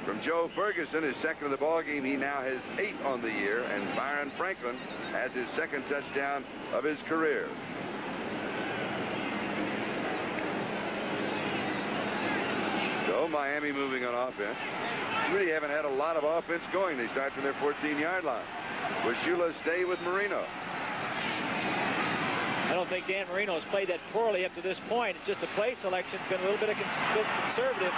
from Joe Ferguson, his second of the ball game. He now has 8 on the year, and Byron Franklin has his second touchdown of his career. So Miami moving on offense. Really haven't had a lot of offense going. They start from their 14-yard line. Will Shula stay with Marino? I don't think Dan Marino has played that poorly up to this point. It's just the play selection's been a little bit conservative.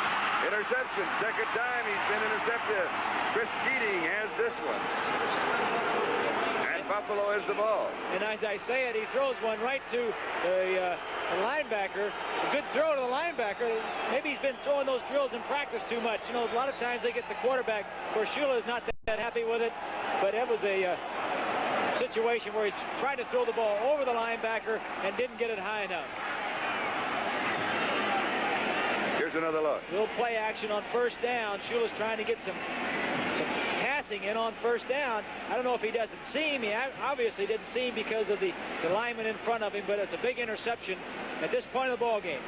Interception. Second time he's been intercepted. Chris Keating has this one. And Buffalo has the ball. And as I say it, he throws one right to the linebacker. A good throw to the linebacker. Maybe he's been throwing those drills in practice too much. You know, a lot of times they get the quarterback. Of course, Shula is not that happy with it, but it was a situation where he tried to throw the ball over the linebacker and didn't get it high enough. Here's another look. A little play action on first down. Shula's trying to get some passing in on first down. I don't know if he doesn't see him. He obviously didn't see him because of the lineman in front of him, but it's a big interception at this point of the ball game.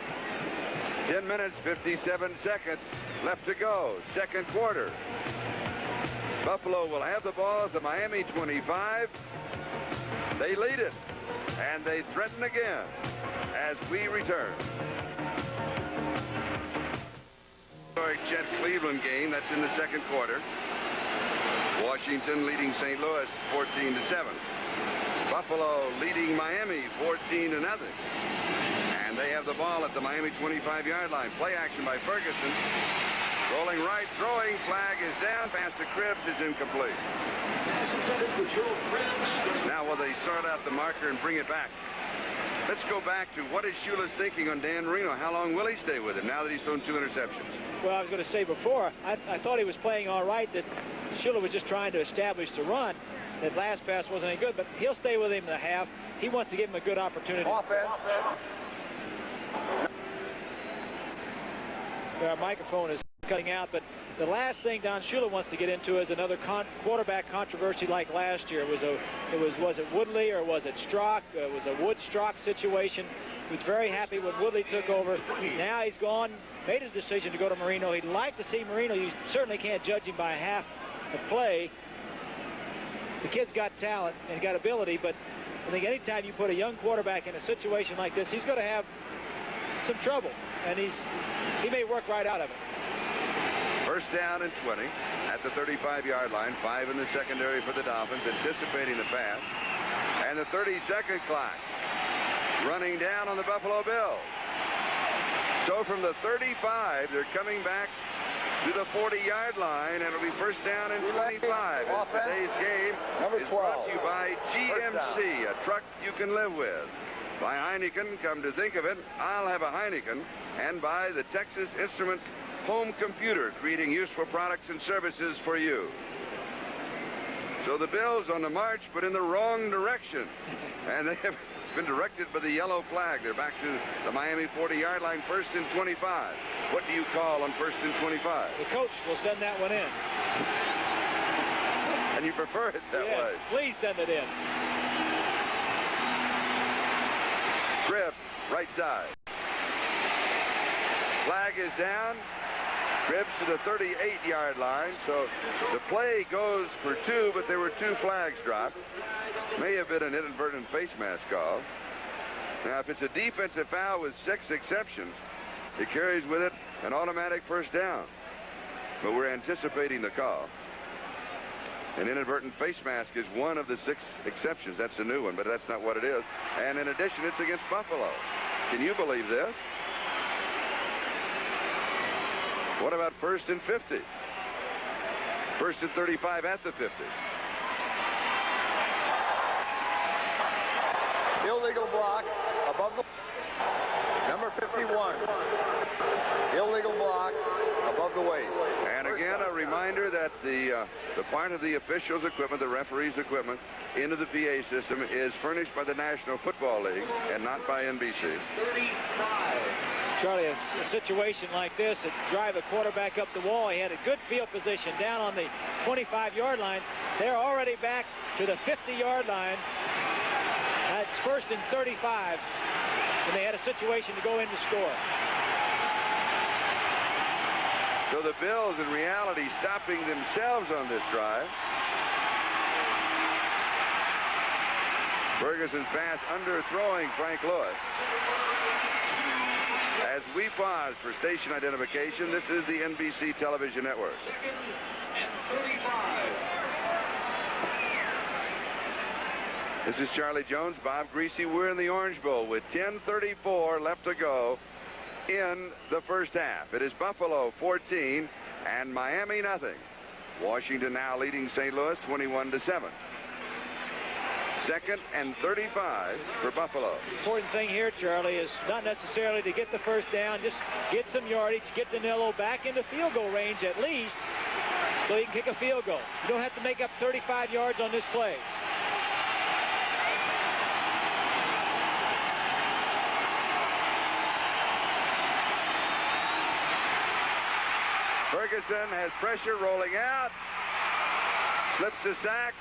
10 minutes, 57 seconds left to go. Second quarter. Buffalo will have the ball at the Miami 25. They lead it, and they threaten again as we return. Chet Cleveland game, that's in the second quarter. Washington leading St. Louis 14-7. Buffalo leading Miami 14-0. And they have the ball at the Miami 25-yard line. Play action by Ferguson. Rolling right, throwing, flag is down. Pass to Cribbs is incomplete. Now will they start out the marker and bring it back? Let's go back to what is Shula's thinking on Dan Marino. How long will he stay with him now that he's thrown 2 interceptions? Well, I was going to say before, I thought he was playing all right, that Shula was just trying to establish the run. That last pass wasn't any good, but he'll stay with him in the half. He wants to give him a good opportunity. Offense. Our microphone is cutting out, but the last thing Don Shula wants to get into is another quarterback controversy like last year. Was it Woodley or was it Strock? It was a Wood-Strock situation. He was very happy when Woodley took over. Now he's gone, made his decision to go to Marino. He'd like to see Marino. You certainly can't judge him by half a play. The kid's got talent and got ability, but I think anytime you put a young quarterback in a situation like this, he's going to have some trouble, and he may work right out of it. First down and 20 at the 35-yard line. 5 in the secondary for the Dolphins, anticipating the pass. And the 30-second clock running down on the Buffalo Bills. So from the 35, they're coming back to the 40-yard line, and it'll be first down and 25. And today's game is brought to you by GMC, a truck you can live with. By Heineken, come to think of it, I'll have a Heineken. And by the Texas Instruments home computer, creating useful products and services for you. So the Bills on the march, but in the wrong direction. And they have been directed by the yellow flag. They're back to the Miami 40-yard line, first and 25. What do you call on first and 25? The coach will send that one in. And you prefer it that way? Yes, please send it in. Cribbs, right side. Flag is down. Cribbs to the 38-yard line. So the play goes for 2, but there were 2 flags dropped. May have been an inadvertent face mask call. Now, if it's a defensive foul with 6 exceptions, it carries with it an automatic first down. But we're anticipating the call. An inadvertent face mask is one of the 6 exceptions. That's a new one, but that's not what it is. And in addition, it's against Buffalo. Can you believe this? What about first and 50? First and 35 at the 50. Illegal block above the number 51. Illegal block above the waist. And again, a reminder that the part of the officials' equipment, the referees' equipment, into the PA system is furnished by the National Football League and not by NBC. 35. Charlie, a situation like this, it drive a quarterback up the wall. He had a good field position down on the 25-yard line. They're already back to the 50-yard line. It's 1st and 35, and they had a situation to go in to score. So the Bills, in reality, stopping themselves on this drive. Ferguson's pass underthrowing Frank Lewis. As we pause for station identification, this is the NBC television network. 2nd and 35. This is Charlie Jones, Bob Greasy. We're in the Orange Bowl with 10:34 left to go in the first half. It is Buffalo 14 and Miami nothing. Washington now leading St. Louis 21-7. 2nd and 35 for Buffalo. The important thing here, Charlie, is not necessarily to get the first down, just get some yardage, get Danilo back into field goal range at least, so he can kick a field goal. You don't have to make up 35 yards on this play. Ferguson has pressure rolling out, slips a sack,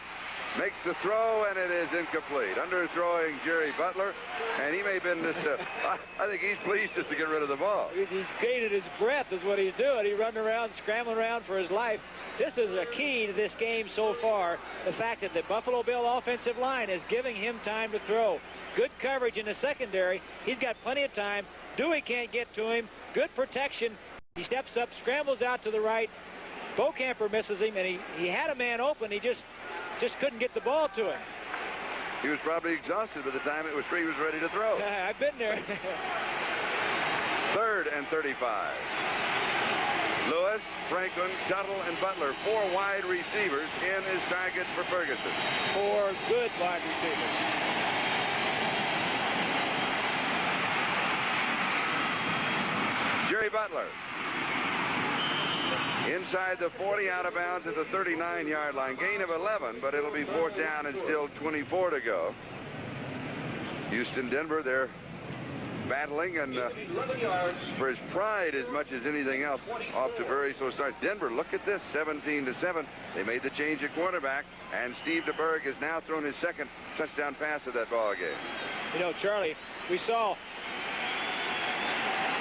makes the throw, and it is incomplete. Underthrowing Jerry Butler, and he may have been this. I think he's pleased just to get rid of the ball. He's gaining his breath is what he's doing. He's running around, scrambling around for his life. This is a key to this game so far. The fact that the Buffalo Bill offensive line is giving him time to throw. Good coverage in the secondary. He's got plenty of time. Dewey can't get to him. Good protection. He steps up, scrambles out to the right. Bocamper misses him, and he had a man open. He just couldn't get the ball to him. He was probably exhausted by the time it was free. He was ready to throw. I've been there. 3rd and 35. Lewis, Franklin, Tuttle, and Butler, 4 wide receivers in his targets for Ferguson. 4 good wide receivers. Jerry Butler. Inside the 40, out of bounds at the 39-yard line. Gain of 11, but it'll be 4th down and still 24 to go. Houston, Denver, they're battling, and 11 yards. for his pride as much as anything else, off to very slow start. Denver, look at this, 17-7. They made the change at quarterback, and Steve DeBerg has now thrown his 2nd touchdown pass of that ball game. You know, Charlie, we saw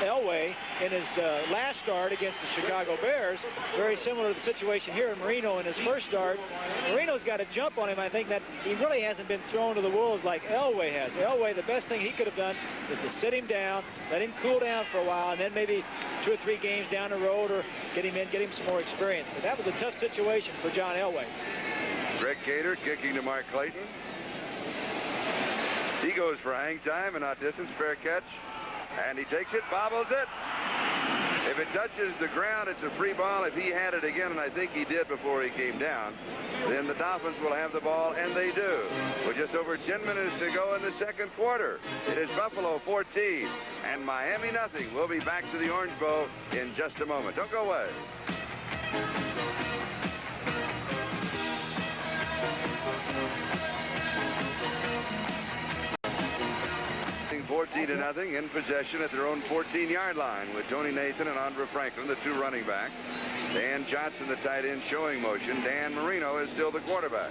Elway in his last start against the Chicago Bears. Very similar to the situation here in Marino in his first start. Marino's got a jump on him. I think that he really hasn't been thrown to the wolves like Elway has. Elway, the best thing he could have done is to sit him down, let him cool down for a while, and then maybe 2 or 3 games down the road or get him in, get him some more experience. But that was a tough situation for John Elway. Greg Cater kicking to Mark Clayton. He goes for hang time and not distance, fair catch. And he takes it, bobbles it. If it touches the ground, it's a free ball. If he had it again, and I think he did before he came down, then the Dolphins will have the ball, and they do. With just over 10 minutes to go in the 2nd quarter, it is Buffalo 14 and Miami nothing. We'll be back to the Orange Bowl in just a moment. Don't go away. 14-0 in possession at their own 14-yard line with Tony Nathan and Andre Franklin, the 2 running backs. Dan Johnson, the tight end, showing motion. Dan Marino is still the quarterback.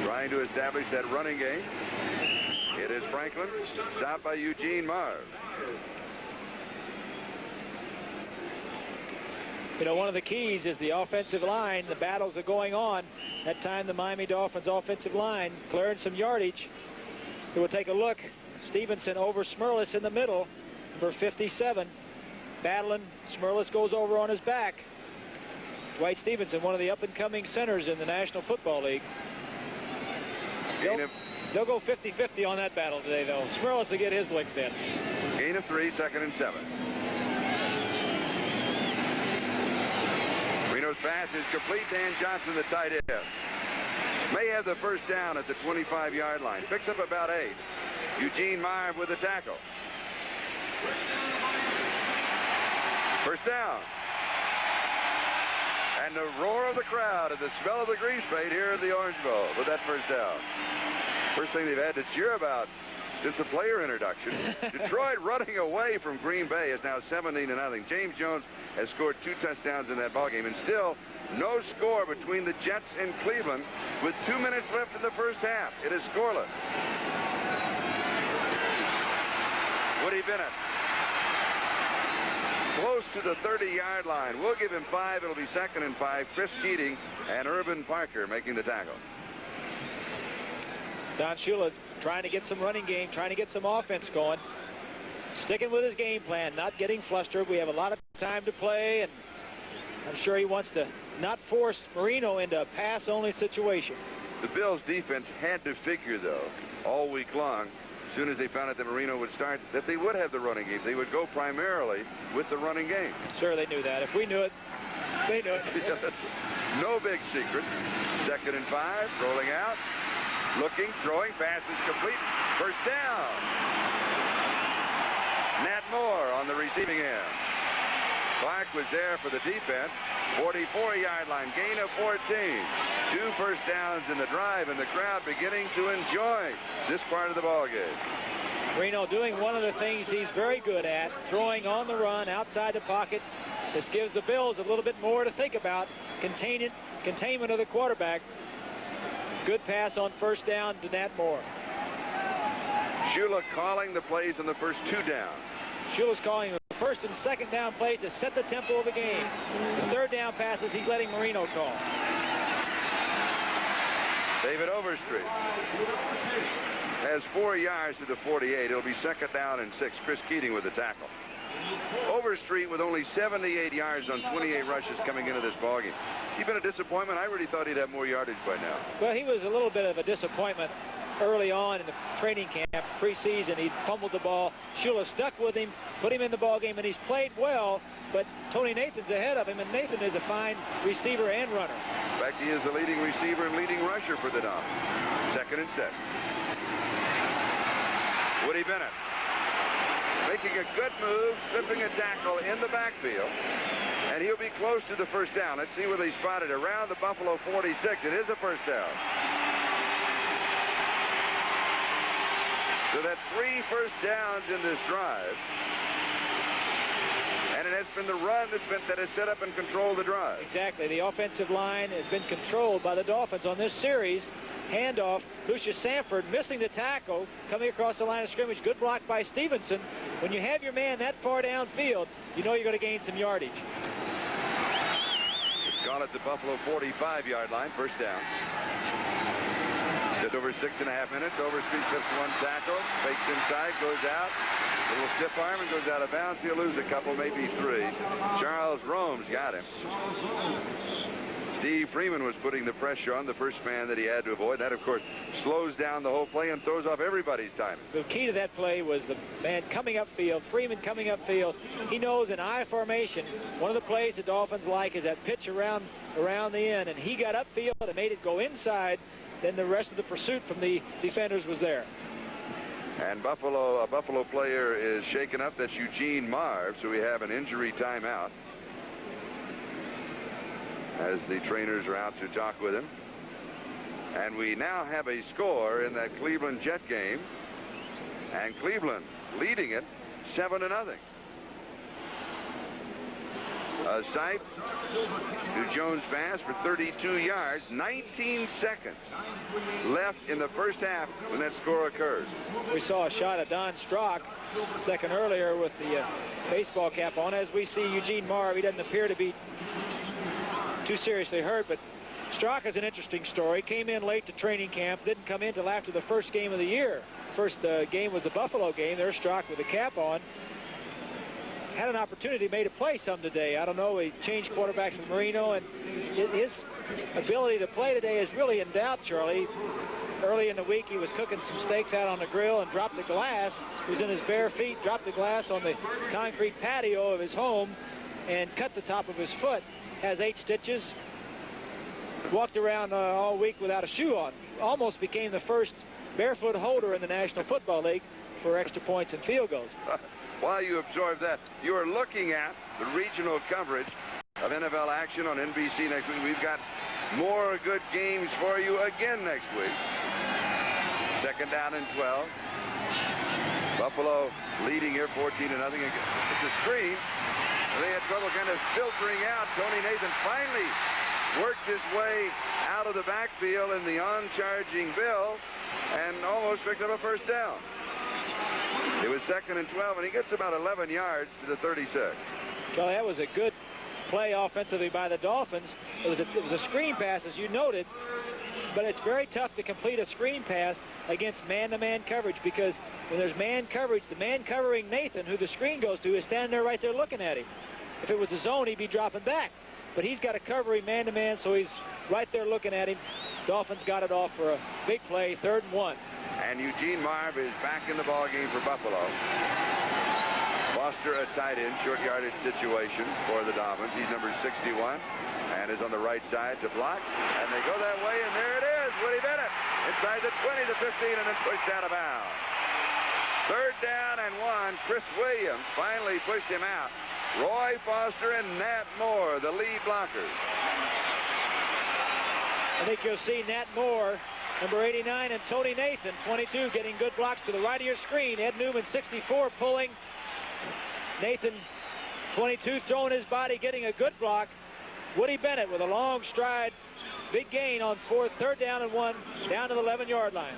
Trying to establish that running game. It is Franklin, stopped by Eugene Marv. You know, one of the keys is the offensive line. The battles are going on. That time, the Miami Dolphins offensive line clearing some yardage. We'll take a look. Stevenson over Smerlis in the middle. Number 57. Battling. Smerlis goes over on his back. Dwight Stevenson, one of the up-and-coming centers in the National Football League. They'll go 50-50 on that battle today, though. Smerlis will get his licks in. Gain of 3, 2nd and 7. Reno's pass is complete. Dan Johnson, the tight end, may have the first down at the 25-yard line. Picks up about 8. Eugene Marv with the tackle. First down. And the roar of the crowd and the smell of the grease paint here in the Orange Bowl with that first down. First thing they've had to cheer about is the player introduction. Detroit running away from Green Bay is now 17-0. James Jones has scored 2 touchdowns in that ballgame, and still no score between the Jets and Cleveland with 2 minutes left in the first half. It is scoreless. Woody Bennett close to the 30-yard line. We'll give him 5. It'll be 2nd and 5. Chris Keating and Urban Parker making the tackle. Don Shula trying to get some running game, trying to get some offense going. Sticking with his game plan, not getting flustered. We have a lot of time to play, and I'm sure he wants to not force Marino into a pass-only situation. The Bills' defense had to figure, though, all week long, as soon as they found out that Marino would start, that they would have the running game. They would go primarily with the running game. Sure, they knew that. If we knew it, they knew it. Yeah, that's no big secret. 2nd and 5, rolling out. Looking, throwing, pass is complete. First down. Nat Moore on the receiving end. Clark was there for the defense. 44-yard line, gain of 14. 2 first downs in the drive, and the crowd beginning to enjoy this part of the ball game. Marino doing one of the things he's very good at, throwing on the run outside the pocket. This gives the Bills a little bit more to think about. Containment of the quarterback. Good pass on first down to Nat Moore. Shula calling the plays on the first 2 downs. Shula's calling the first and second down plays to set the tempo of the game. The third down passes he's letting Marino call. David Overstreet has 4 yards to the 48. It'll be 2nd down and 6. Chris Keating with the tackle. Overstreet with only 78 yards on 28 rushes coming into this ballgame. Has he been a disappointment? I really thought he'd have more yardage by now. Well, he was a little bit of a disappointment early on in the training camp, preseason. He fumbled the ball. Shula stuck with him, put him in the ballgame, and he's played well, but Tony Nathan's ahead of him, and Nathan is a fine receiver and runner. In fact, he is the leading receiver and leading rusher for the Dolphins. 2nd and 6. Woody Bennett making a good move, slipping a tackle in the backfield, and he'll be close to the first down. Let's see where they spotted around the Buffalo 46. It is a first down. So that's 3 first downs in this drive, and it has been the run that has set up and controlled the drive. Exactly. The offensive line has been controlled by the Dolphins on this series. Handoff, Lucius Sanford missing the tackle, coming across the line of scrimmage. Good block by Stevenson. When you have your man that far downfield, you know you're going to gain some yardage. It's gone at the Buffalo 45-yard line, first down. Just over 6.5 minutes. Overstreet slips 1 tackle, fakes inside, goes out. A little stiff arm and goes out of bounds. He'll lose a couple, maybe 3. Charles Rome's got him. Steve Freeman was putting the pressure on, the first man that he had to avoid. That, of course, slows down the whole play and throws off everybody's timing. The key to that play was the man coming upfield, Freeman coming upfield. He knows in I formation, one of the plays the Dolphins like is that pitch around the end, and he got upfield and made it go inside. Then the rest of the pursuit from the defenders was there. And a Buffalo player is shaken up. That's Eugene Marv, so we have an injury timeout as the trainers are out to talk with him. And we now have a score in that Cleveland Jet game, and Cleveland leading it 7-0. A sight to Jones pass for 32 yards, 19 seconds left in the first half when that score occurs. We saw a shot of Don Strock a second earlier with the baseball cap on. As we see Eugene Marv, he doesn't appear to be too seriously hurt, but Strock is an interesting story. Came in late to training camp, didn't come in till after the first game of the year. First game was the Buffalo game. There's Strock with the cap on. Had an opportunity, made a play some today. I don't know, he changed quarterbacks with Marino, and his ability to play today is really in doubt, Charlie. Early in the week, he was cooking some steaks out on the grill and dropped the glass. He was in his bare feet, dropped the glass on the concrete patio of his home and cut the top of his foot. Has 8 stitches. Walked around all week without a shoe on. Almost became the first barefoot holder in the National Football League for extra points and field goals. While you absorb that, you are looking at the regional coverage of NFL action on NBC next week. We've got more good games for you again next week. Second down and 12. Buffalo leading here 14-0. It's a screen. They had trouble kind of filtering out. Tony Nathan finally worked his way out of the backfield in the on-charging Bill and almost picked up a first down. It was second and 12, and he gets about 11 yards to the 36. Well, that was a good play offensively by the Dolphins. It was a screen pass, as you noted, but it's very tough to complete a screen pass against man-to-man coverage, because when there's man coverage, the man covering Nathan, who the screen goes to, is standing there right there looking at him. If it was a zone, he'd be dropping back. But he's got to cover him man-to-man, so he's right there looking at him. Dolphins got it off for a big play, 3rd and 1. And Eugene Marv is back in the ballgame for Buffalo. Foster, a tight end, short yardage situation for the Dolphins. He's number 61 and is on the right side to block. And they go that way, and there it is, Woody Bennett. Inside the 20, the 15, and then pushed out of bounds. 3rd down and 1. Chris Williams finally pushed him out. Roy Foster and Nat Moore, the lead blockers. I think you'll see Nat Moore, number 89, and Tony Nathan, 22, getting good blocks to the right of your screen. Ed Newman, 64, pulling. Nathan, 22, throwing his body, getting a good block. Woody Bennett with a long stride. Big gain on 3rd down and 1, down to the 11-yard line.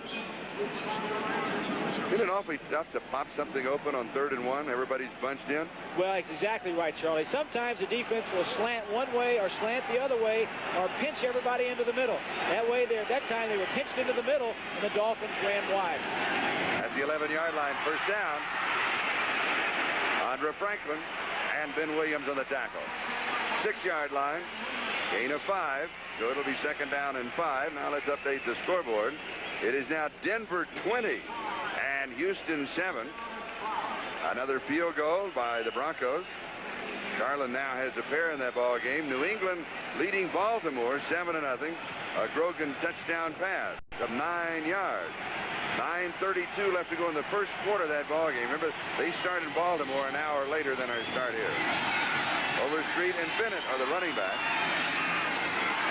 Isn't it awfully tough to pop something open on 3rd and 1? Everybody's bunched in. Well, that's exactly right, Charlie. Sometimes the defense will slant one way or slant the other way or pinch everybody into the middle. That way, that time they were pinched into the middle, and the Dolphins ran wide. At the 11-yard line, first down. Andra Franklin and Ben Williams on the tackle. 6-yard line, gain of 5. So it'll be 2nd down and 5. Now let's update the scoreboard. It is now Denver 20 and Houston 7. Another field goal by the Broncos. Garland now has a pair in that ball game. New England leading Baltimore 7-0. A Grogan touchdown pass of 9 yards. 9:32 left to go in the first quarter of that ball game. Remember, they started in Baltimore an hour later than our start here. Overstreet and Bennett are the running backs.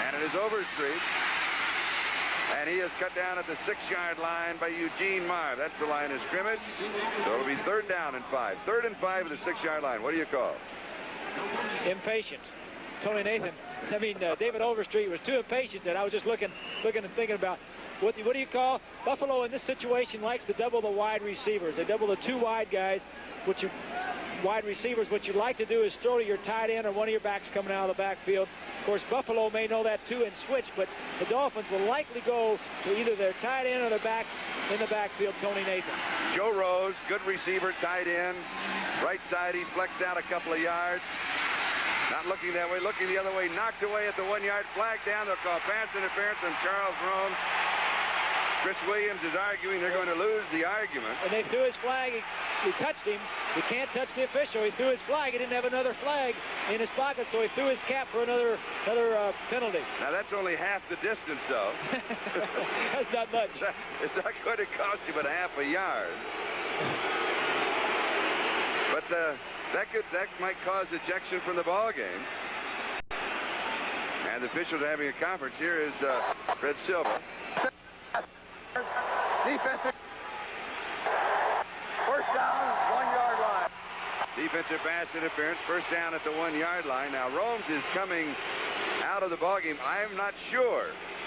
And it is Overstreet. And he is cut down at the 6-yard line by Eugene Marv. That's the line of scrimmage. So it'll be 3rd down and 5. 3rd and 5 at the 6-yard line. What do you call? Impatient. Tony Nathan. David Overstreet was too impatient that I was just looking and thinking about what do you call? Buffalo in this situation likes to double the wide receivers. They double the 2 wide guys. Wide receivers, what you like to do is throw to your tight end or one of your backs coming out of the backfield. Of course, Buffalo may know that too and switch, but the Dolphins will likely go to either their tight end or their back in the backfield, Tony Nathan. Joe Rose, good receiver, tight end. Right side, he's flexed out a couple of yards. Not looking that way, looking the other way, knocked away at the 1-yard flag down. They'll call pass interference on Charles Rome. Chris Williams is arguing they're going to lose the argument. And they threw his flag. He touched him. He can't touch the official. He threw his flag. He didn't have another flag in his pocket, so he threw his cap for another penalty. Now, that's only half the distance, though. That's not much. It's not going to cost you but half a yard. But that might cause ejection from the ball game. And the officials are having a conference. Here is Fred Silva. Defensive. First down, 1-yard line. Defensive pass interference, first down at the 1-yard line. Now, Romes is coming out of the ballgame. I am not sure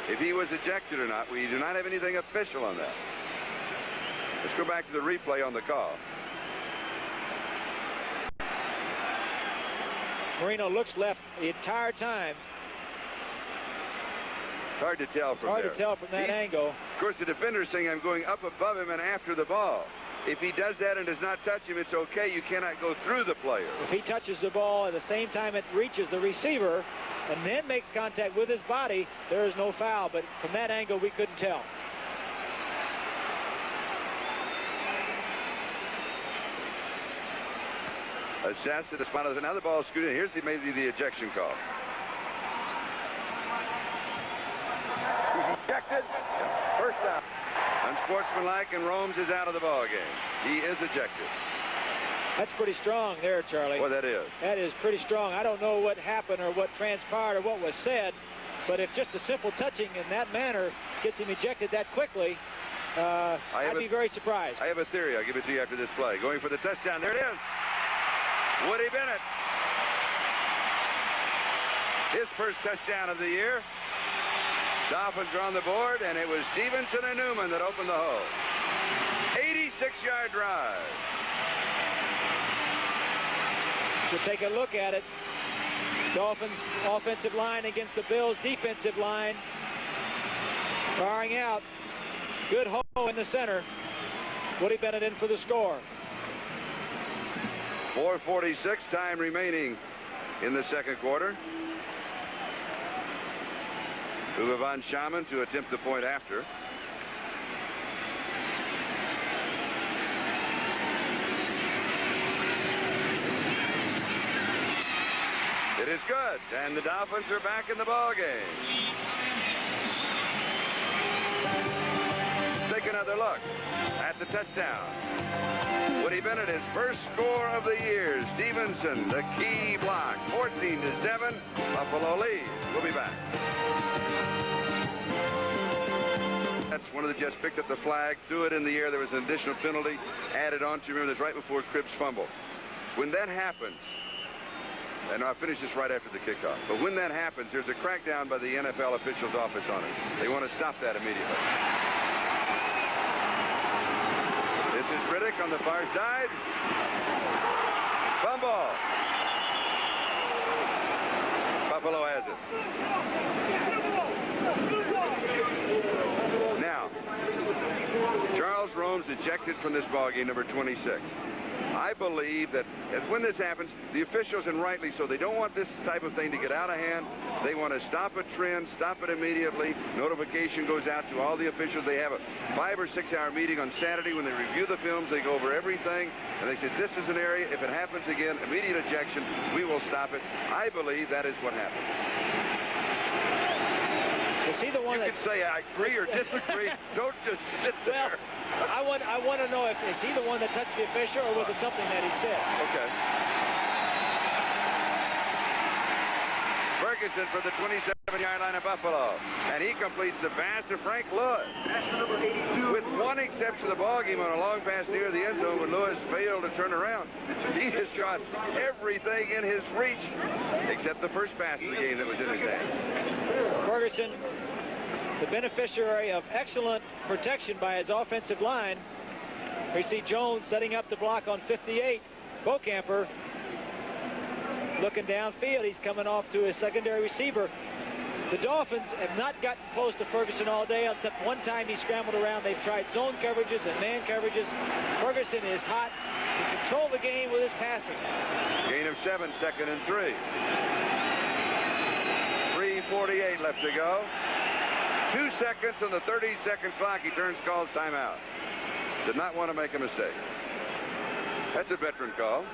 if he was ejected or not. We do not have anything official on that. Let's go back to the replay on the call. Marino looks left the entire time. It's hard to tell from there. Hard to tell from that angle. Of course, the defender's saying I'm going up above him and after the ball. If he does that and does not touch him, it's okay. You cannot go through the player. If he touches the ball at the same time it reaches the receiver and then makes contact with his body, there is no foul. But from that angle, we couldn't tell. Assessed at the spot of the... Now the ball is screwed in. Here's maybe the ejection call. He's ejected. First down. Unsportsmanlike, and Romes is out of the ball game. He is ejected. That's pretty strong there, Charlie. Well, that is. That is pretty strong. I don't know what happened or what transpired or what was said, but if just a simple touching in that manner gets him ejected that quickly, I'd be very surprised. I have a theory. I'll give it to you after this play. Going for the touchdown. There it is. Woody Bennett. His first touchdown of the year. Dolphins are on the board, and it was Stevenson and Newman that opened the hole. 86-yard drive. To take a look at it, Dolphins offensive line against the Bills defensive line. Firing out. Good hole in the center. Woody Bennett in for the score. 4:46 time remaining in the second quarter. Uwe von Schamann to attempt the point after. It is good, and the Dolphins are back in the ball game. Take another look at the touchdown. Woody Bennett, his first score of the year. Stevenson, the key block. 14-7. Buffalo leads. We'll be back. That's one of the Jets picked up the flag, threw it in the air. There was an additional penalty added on to. Remember, that's right before Cribbs' fumble. When that happens, and I'll finish this right after the kickoff, but when that happens, there's a crackdown by the NFL official's office on it. They want to stop that immediately. This is Riddick on the far side. Fumble. Buffalo has it. Now, Charles Rome's ejected from this ballgame, number 26. I believe that when this happens, the officials, and rightly so, they don't want this type of thing to get out of hand. They want to stop a trend, stop it immediately. Notification goes out to all the officials. They have a 5 or 6 hour meeting on Saturday when they review the films. They go over everything, and they say, this is an area, if it happens again, immediate ejection, we will stop it. I believe that is what happened. Is he the one you can say I agree or disagree. Don't just sit there. Well, I want to know, is he the one that touched the official, or was it something that he said? Okay. Ferguson for the 27-yard line of Buffalo, and he completes the pass to Frank Lewis. With one exception of the ballgame on a long pass near the end zone when Lewis failed to turn around. He has got everything in his reach except the first pass of the game that was in his hand. Ferguson, the beneficiary of excellent protection by his offensive line. We see Jones setting up the block on 58. Bocamper looking downfield. He's coming off to his secondary receiver. The Dolphins have not gotten close to Ferguson all day, except one time he scrambled around. They've tried zone coverages and man coverages. Ferguson is hot. He control the game with his passing. Gain of 7, 2nd and 3. 3:48 left to go. 2 seconds on the 30-second clock. He calls timeout. Did not want to make a mistake. That's a veteran call.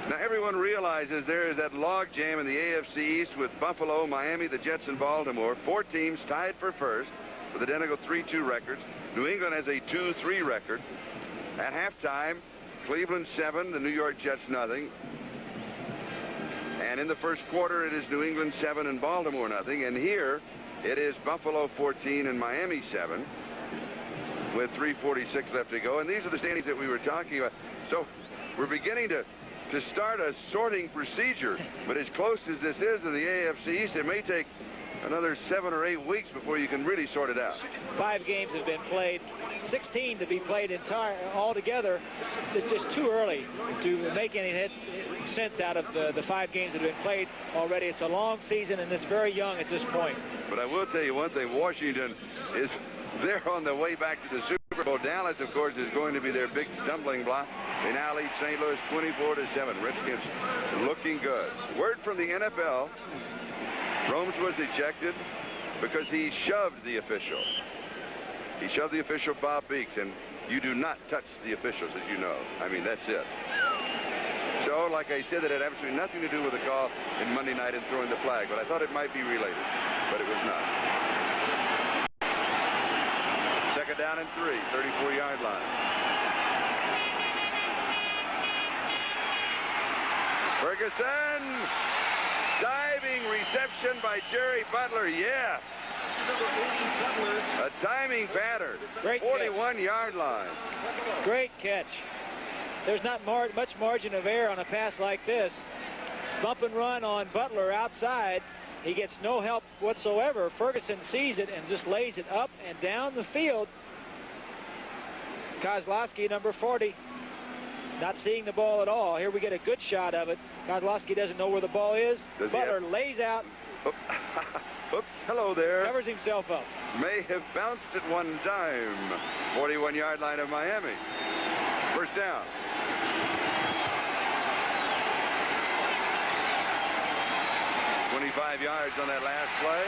Now everyone realizes there is that log jam in the AFC East with Buffalo, Miami, the Jets, and Baltimore. 4 teams tied for first with identical 3-2 records. New England has a 2-3 record. At halftime, Cleveland 7, the New York Jets nothing. And in the first quarter, it is New England 7 and Baltimore nothing. And here, it is Buffalo 14 and Miami 7 with 3:46 left to go. And these are the standings that we were talking about. So we're beginning to start a sorting procedure. But as close as this is in the AFC East, it may take another 7 or 8 weeks before you can really sort it out. 5 games have been played, 16 to be played altogether. It's just too early to make any sense out of the 5 games that have been played already. It's a long season, and it's very young at this point. But I will tell you one thing. Washington is there on the way back to the Super Bowl. Dallas, of course, is going to be their big stumbling block. They now lead St. Louis 24-7. Redskins looking good. Word from the NFL. Romes was ejected because he shoved the official. He shoved the official, Bob Beeks, and you do not touch the officials, as you know. I mean, that's it. So, like I said, it had absolutely nothing to do with the call in Monday night and throwing the flag, but I thought it might be related, but it was not. Second down and 3, 34-yard line. Ferguson. Diving reception by Jerry Butler. Yeah. A timing pattern. Great 41-yard line. Great catch. There's not much margin of error on a pass like this. It's bump and run on Butler outside. He gets no help whatsoever. Ferguson sees it and just lays it up and down the field. Kozlowski, number 40, not seeing the ball at all. Here we get a good shot of it. Kozlowski doesn't know where the ball is. Butler lays out. Oops, hello there. Covers himself up. May have bounced at one time. 41-yard line of Miami. First down. "25 yards on that last play.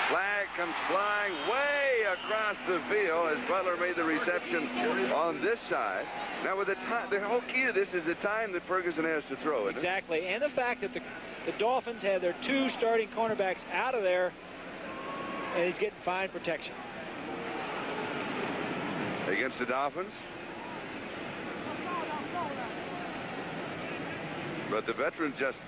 Flag comes flying way across the field as Butler made the reception on this side. Now, with the whole key to this is the time that Ferguson has to throw it. Exactly, and the fact that the Dolphins had their 2 starting cornerbacks out of there, and he's getting fine protection. Against the Dolphins. But the veteran just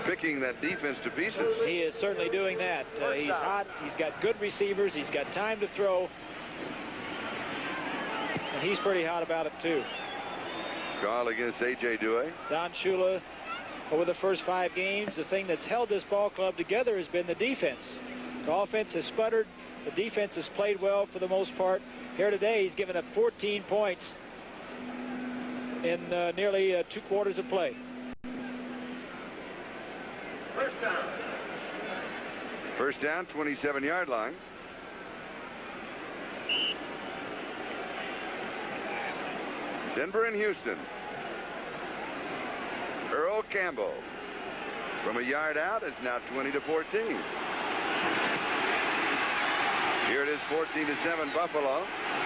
picking that defense to pieces. He is certainly doing that. He's hot. He's got good receivers. He's got time to throw. And he's pretty hot about it, too. Call against A.J. Dewey. Don Shula, over the first 5 games, the thing that's held this ball club together has been the defense. The offense has sputtered. The defense has played well for the most part. Here today, he's given up 14 points in nearly 2 quarters of play. First down, 27-yard line. Denver and Houston. Earl Campbell from a yard out is now 20-14. Here it is, 14-7 Buffalo.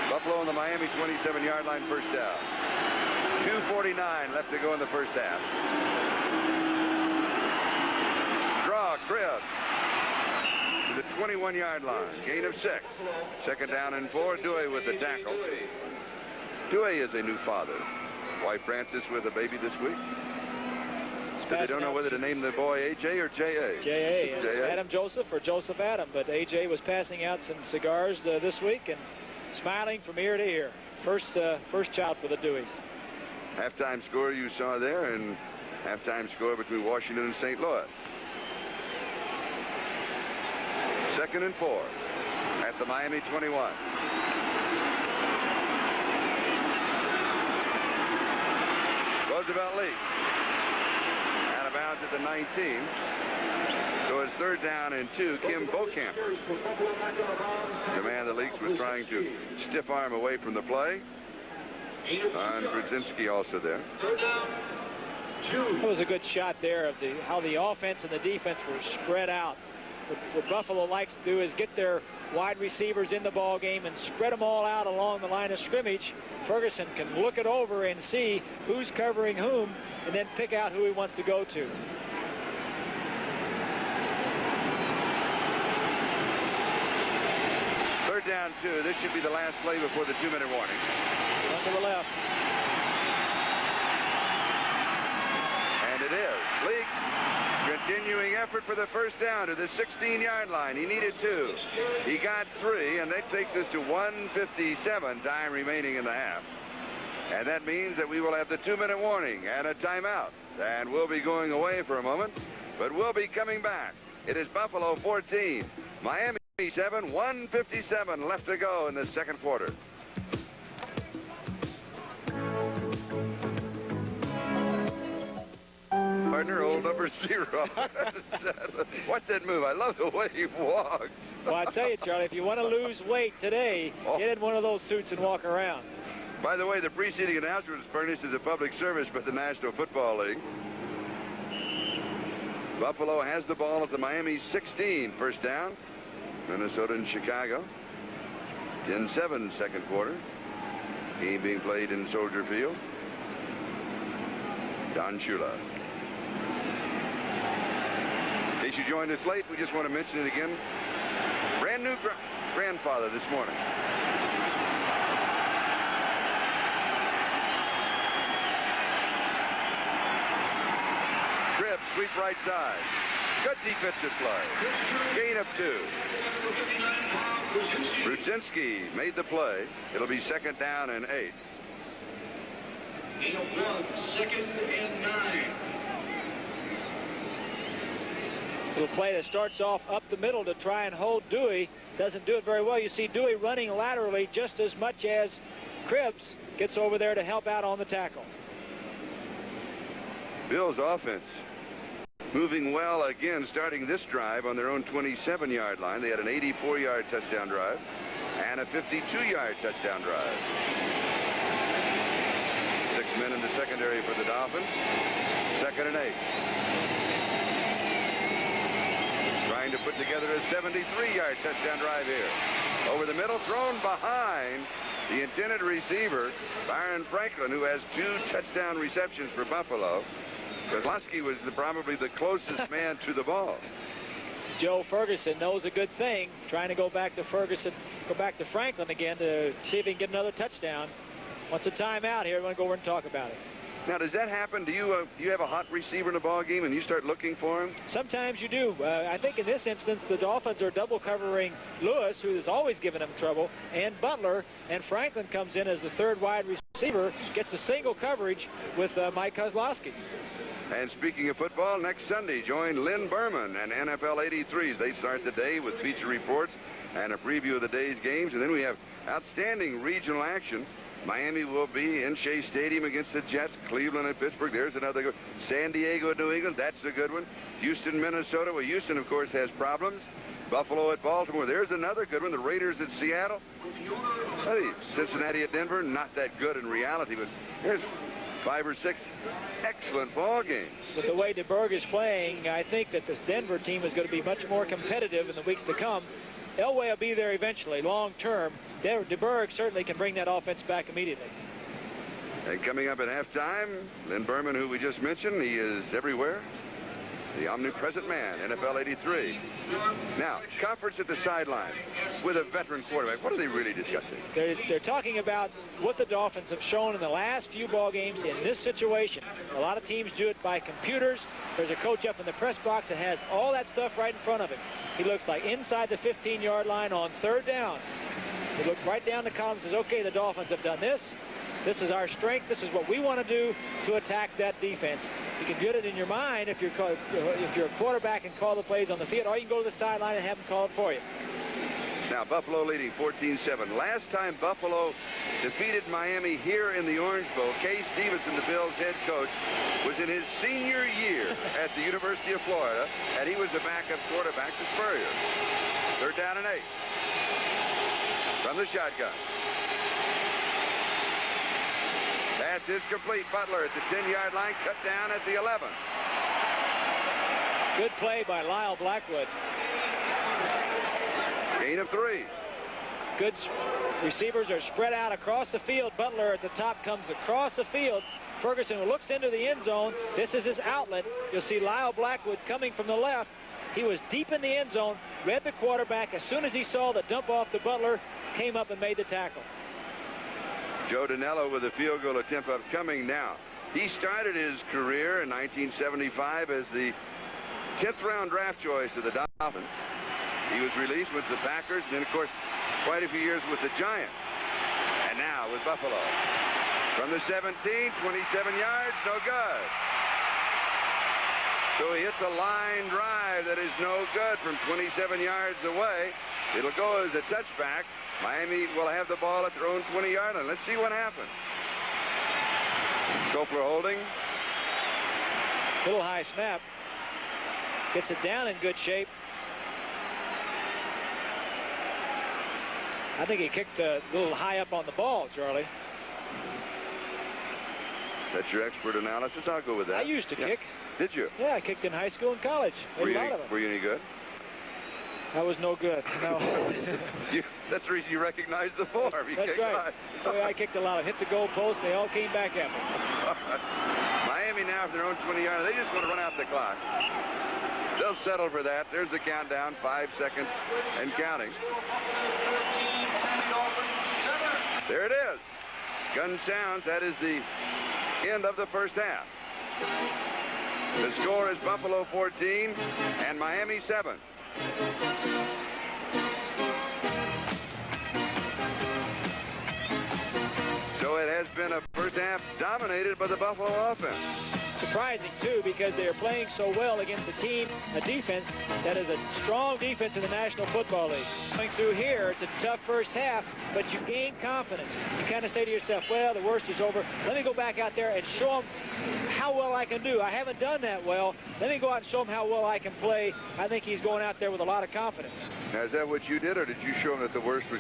Buffalo on the Miami 27-yard line, first down. 2:49 left to go in the first half. Draw, Cribb to the 21-yard line. Gain of 6. Second down and 4. Dewey with the tackle. Dewey is a new father. Wife Frances with a baby this week. So they don't know whether to name the boy A.J. or J.A. J.A. is Adam Joseph or Joseph Adam, but A.J. was passing out some cigars this week and smiling from ear to ear. First child for the Deweys. Halftime score you saw there, and halftime score between Washington and St. Louis. Second and 4 at the Miami 21. Roosevelt leads. Out of bounds at the 19. So it's third down and 2. Kim Bokamper, the man the Leaks was trying to stiff arm away from the play. And Brzezinski also there. That was a good shot there of how the offense and the defense were spread out. What Buffalo likes to do is get their wide receivers in the ball game and spread them all out along the line of scrimmage. Ferguson can look it over and see who's covering whom and then pick out who he wants to go to. Third down 2. This should be the last play before the 2-minute warning. One to the left. And it is. Leaks continuing effort for the first down to the 16-yard line. He needed 2. He got 3, and that takes us to 1:57 time remaining in the half. And that means that we will have the 2-minute warning and a timeout. And we'll be going away for a moment, but we'll be coming back. It is Buffalo 14, Miami 7, 1:57 left to go in the second quarter. Partner, old number 0. What's that move? I love the way he walks. Well, I tell you, Charlie, if you want to lose weight today, get in one of those suits and walk around. By the way, the preceding announcement was furnished as a public service by the National Football League. Buffalo has the ball at the Miami 16, first down. Minnesota and Chicago. 10-7 second quarter. Game being played in Soldier Field. Don Shula. In case you joined us late, we just want to mention it again. Brand new grandfather this morning. sweep right side. Good defensive play. Gain of 2. Brzezinski made the play. It'll be 2nd down and 8. Gain of 1, 2nd and 9. Little play that starts off up the middle to try and hold Dewey. Doesn't do it very well. You see Dewey running laterally just as much as Cribbs gets over there to help out on the tackle. Bills offense moving well again, starting this drive on their own 27-yard line. They had an 84-yard touchdown drive and a 52-yard touchdown drive. 6 men in the secondary for the Dolphins. 2nd and 8. Trying to put together a 73-yard touchdown drive here. Over the middle, thrown behind the intended receiver, Byron Franklin, who has 2 touchdown receptions for Buffalo. Kozlowski was probably the closest man to the ball. Joe Ferguson knows a good thing, trying to go back to Franklin again to see if he can get another touchdown. Wants a timeout here. I want to go over and talk about it. Now, does that happen? Do you have a hot receiver in a ball game and you start looking for him? Sometimes you do. I think in this instance, the Dolphins are double covering Lewis, who has always given them trouble, and Butler, and Franklin comes in as the 3rd wide receiver, gets the single coverage with Mike Kozlowski. And speaking of football, next Sunday, join Lynn Berman and NFL 83s. They start the day with feature reports and a preview of the day's games, and then we have outstanding regional action. Miami will be in Shea Stadium against the Jets. Cleveland and Pittsburgh. There's another good. San Diego at New England. That's a good one. Houston, Minnesota. Well, Houston, of course, has problems. Buffalo at Baltimore. There's another good one. The Raiders at Seattle. Hey, Cincinnati at Denver. Not that good in reality, but here's 5 or 6 excellent ball games. With the way DeBerg is playing, I think that this Denver team is going to be much more competitive in the weeks to come. Elway will be there eventually, long term. DeBerg certainly can bring that offense back immediately. And coming up at halftime, Lynn Berman, who we just mentioned, he is everywhere. The omnipresent man, NFL 83. Now, conference at the sideline with a veteran quarterback. What are they really discussing? They're talking about what the Dolphins have shown in the last few ball games in this situation. A lot of teams do it by computers. There's a coach up in the press box that has all that stuff right in front of him. He looks like inside the 15-yard line on 3rd down. He looked right down the column and says, okay, the Dolphins have done this. This is our strength. This is what we want to do to attack that defense. You can get it in your mind if you're a quarterback and call the plays on the field, or you can go to the sideline and have them call it for you. Now, Buffalo leading 14-7. Last time Buffalo defeated Miami here in the Orange Bowl, Kay Stevenson, the Bills' head coach, was in his senior year at the University of Florida, and he was the backup quarterback to Spurrier. 3rd down and 8. From the shotgun. Pass is complete. Butler at the 10-yard line, cut down at the 11. Good play by Lyle Blackwood. Gain of 3. Good receivers are spread out across the field. Butler at the top comes across the field. Ferguson looks into the end zone. This is his outlet. You'll see Lyle Blackwood coming from the left. He was deep in the end zone, read the quarterback. As soon as he saw the dump off to Butler, came up and made the tackle. Joe Danello with a field goal attempt upcoming now. He started his career in 1975 as the 10th round draft choice of the Dolphins. He was released with the Packers, and then, of course, quite a few years with the Giants. And now with Buffalo. From the 17, 27 yards, no good. So he hits a line drive that is no good from 27 yards away. It'll go as a touchback. Miami will have the ball at their own 20-yard line. Let's see what happens. Kofler holding. Little high snap. Gets it down in good shape. I think he kicked a little high up on the ball, Charlie. That's your expert analysis. I'll go with that. I used to kick. Did you? Yeah, I kicked in high school and college. Were you any good? I was no good. No. That's the reason you recognize the form. That's right. So I kicked a lot. I hit the goal post. They all came back at me. Miami now from their own 20-yard line. They just want to run out the clock. They'll settle for that. There's the countdown. 5 seconds and counting. There it is. Gun sounds. That is the end of the first half. The score is Buffalo 14 and Miami 7. So it has been a first half dominated by the Buffalo offense. Surprising, too, because they are playing so well against a defense that is a strong defense in the National Football League. Going through here, it's a tough first half, but you gain confidence. You kind of say to yourself, well, the worst is over. Let me go back out there and show them how well I can do. I haven't done that well. Let me go out and show them how well I can play. I think he's going out there with a lot of confidence. Now, is that what you did, or did you show him that the worst was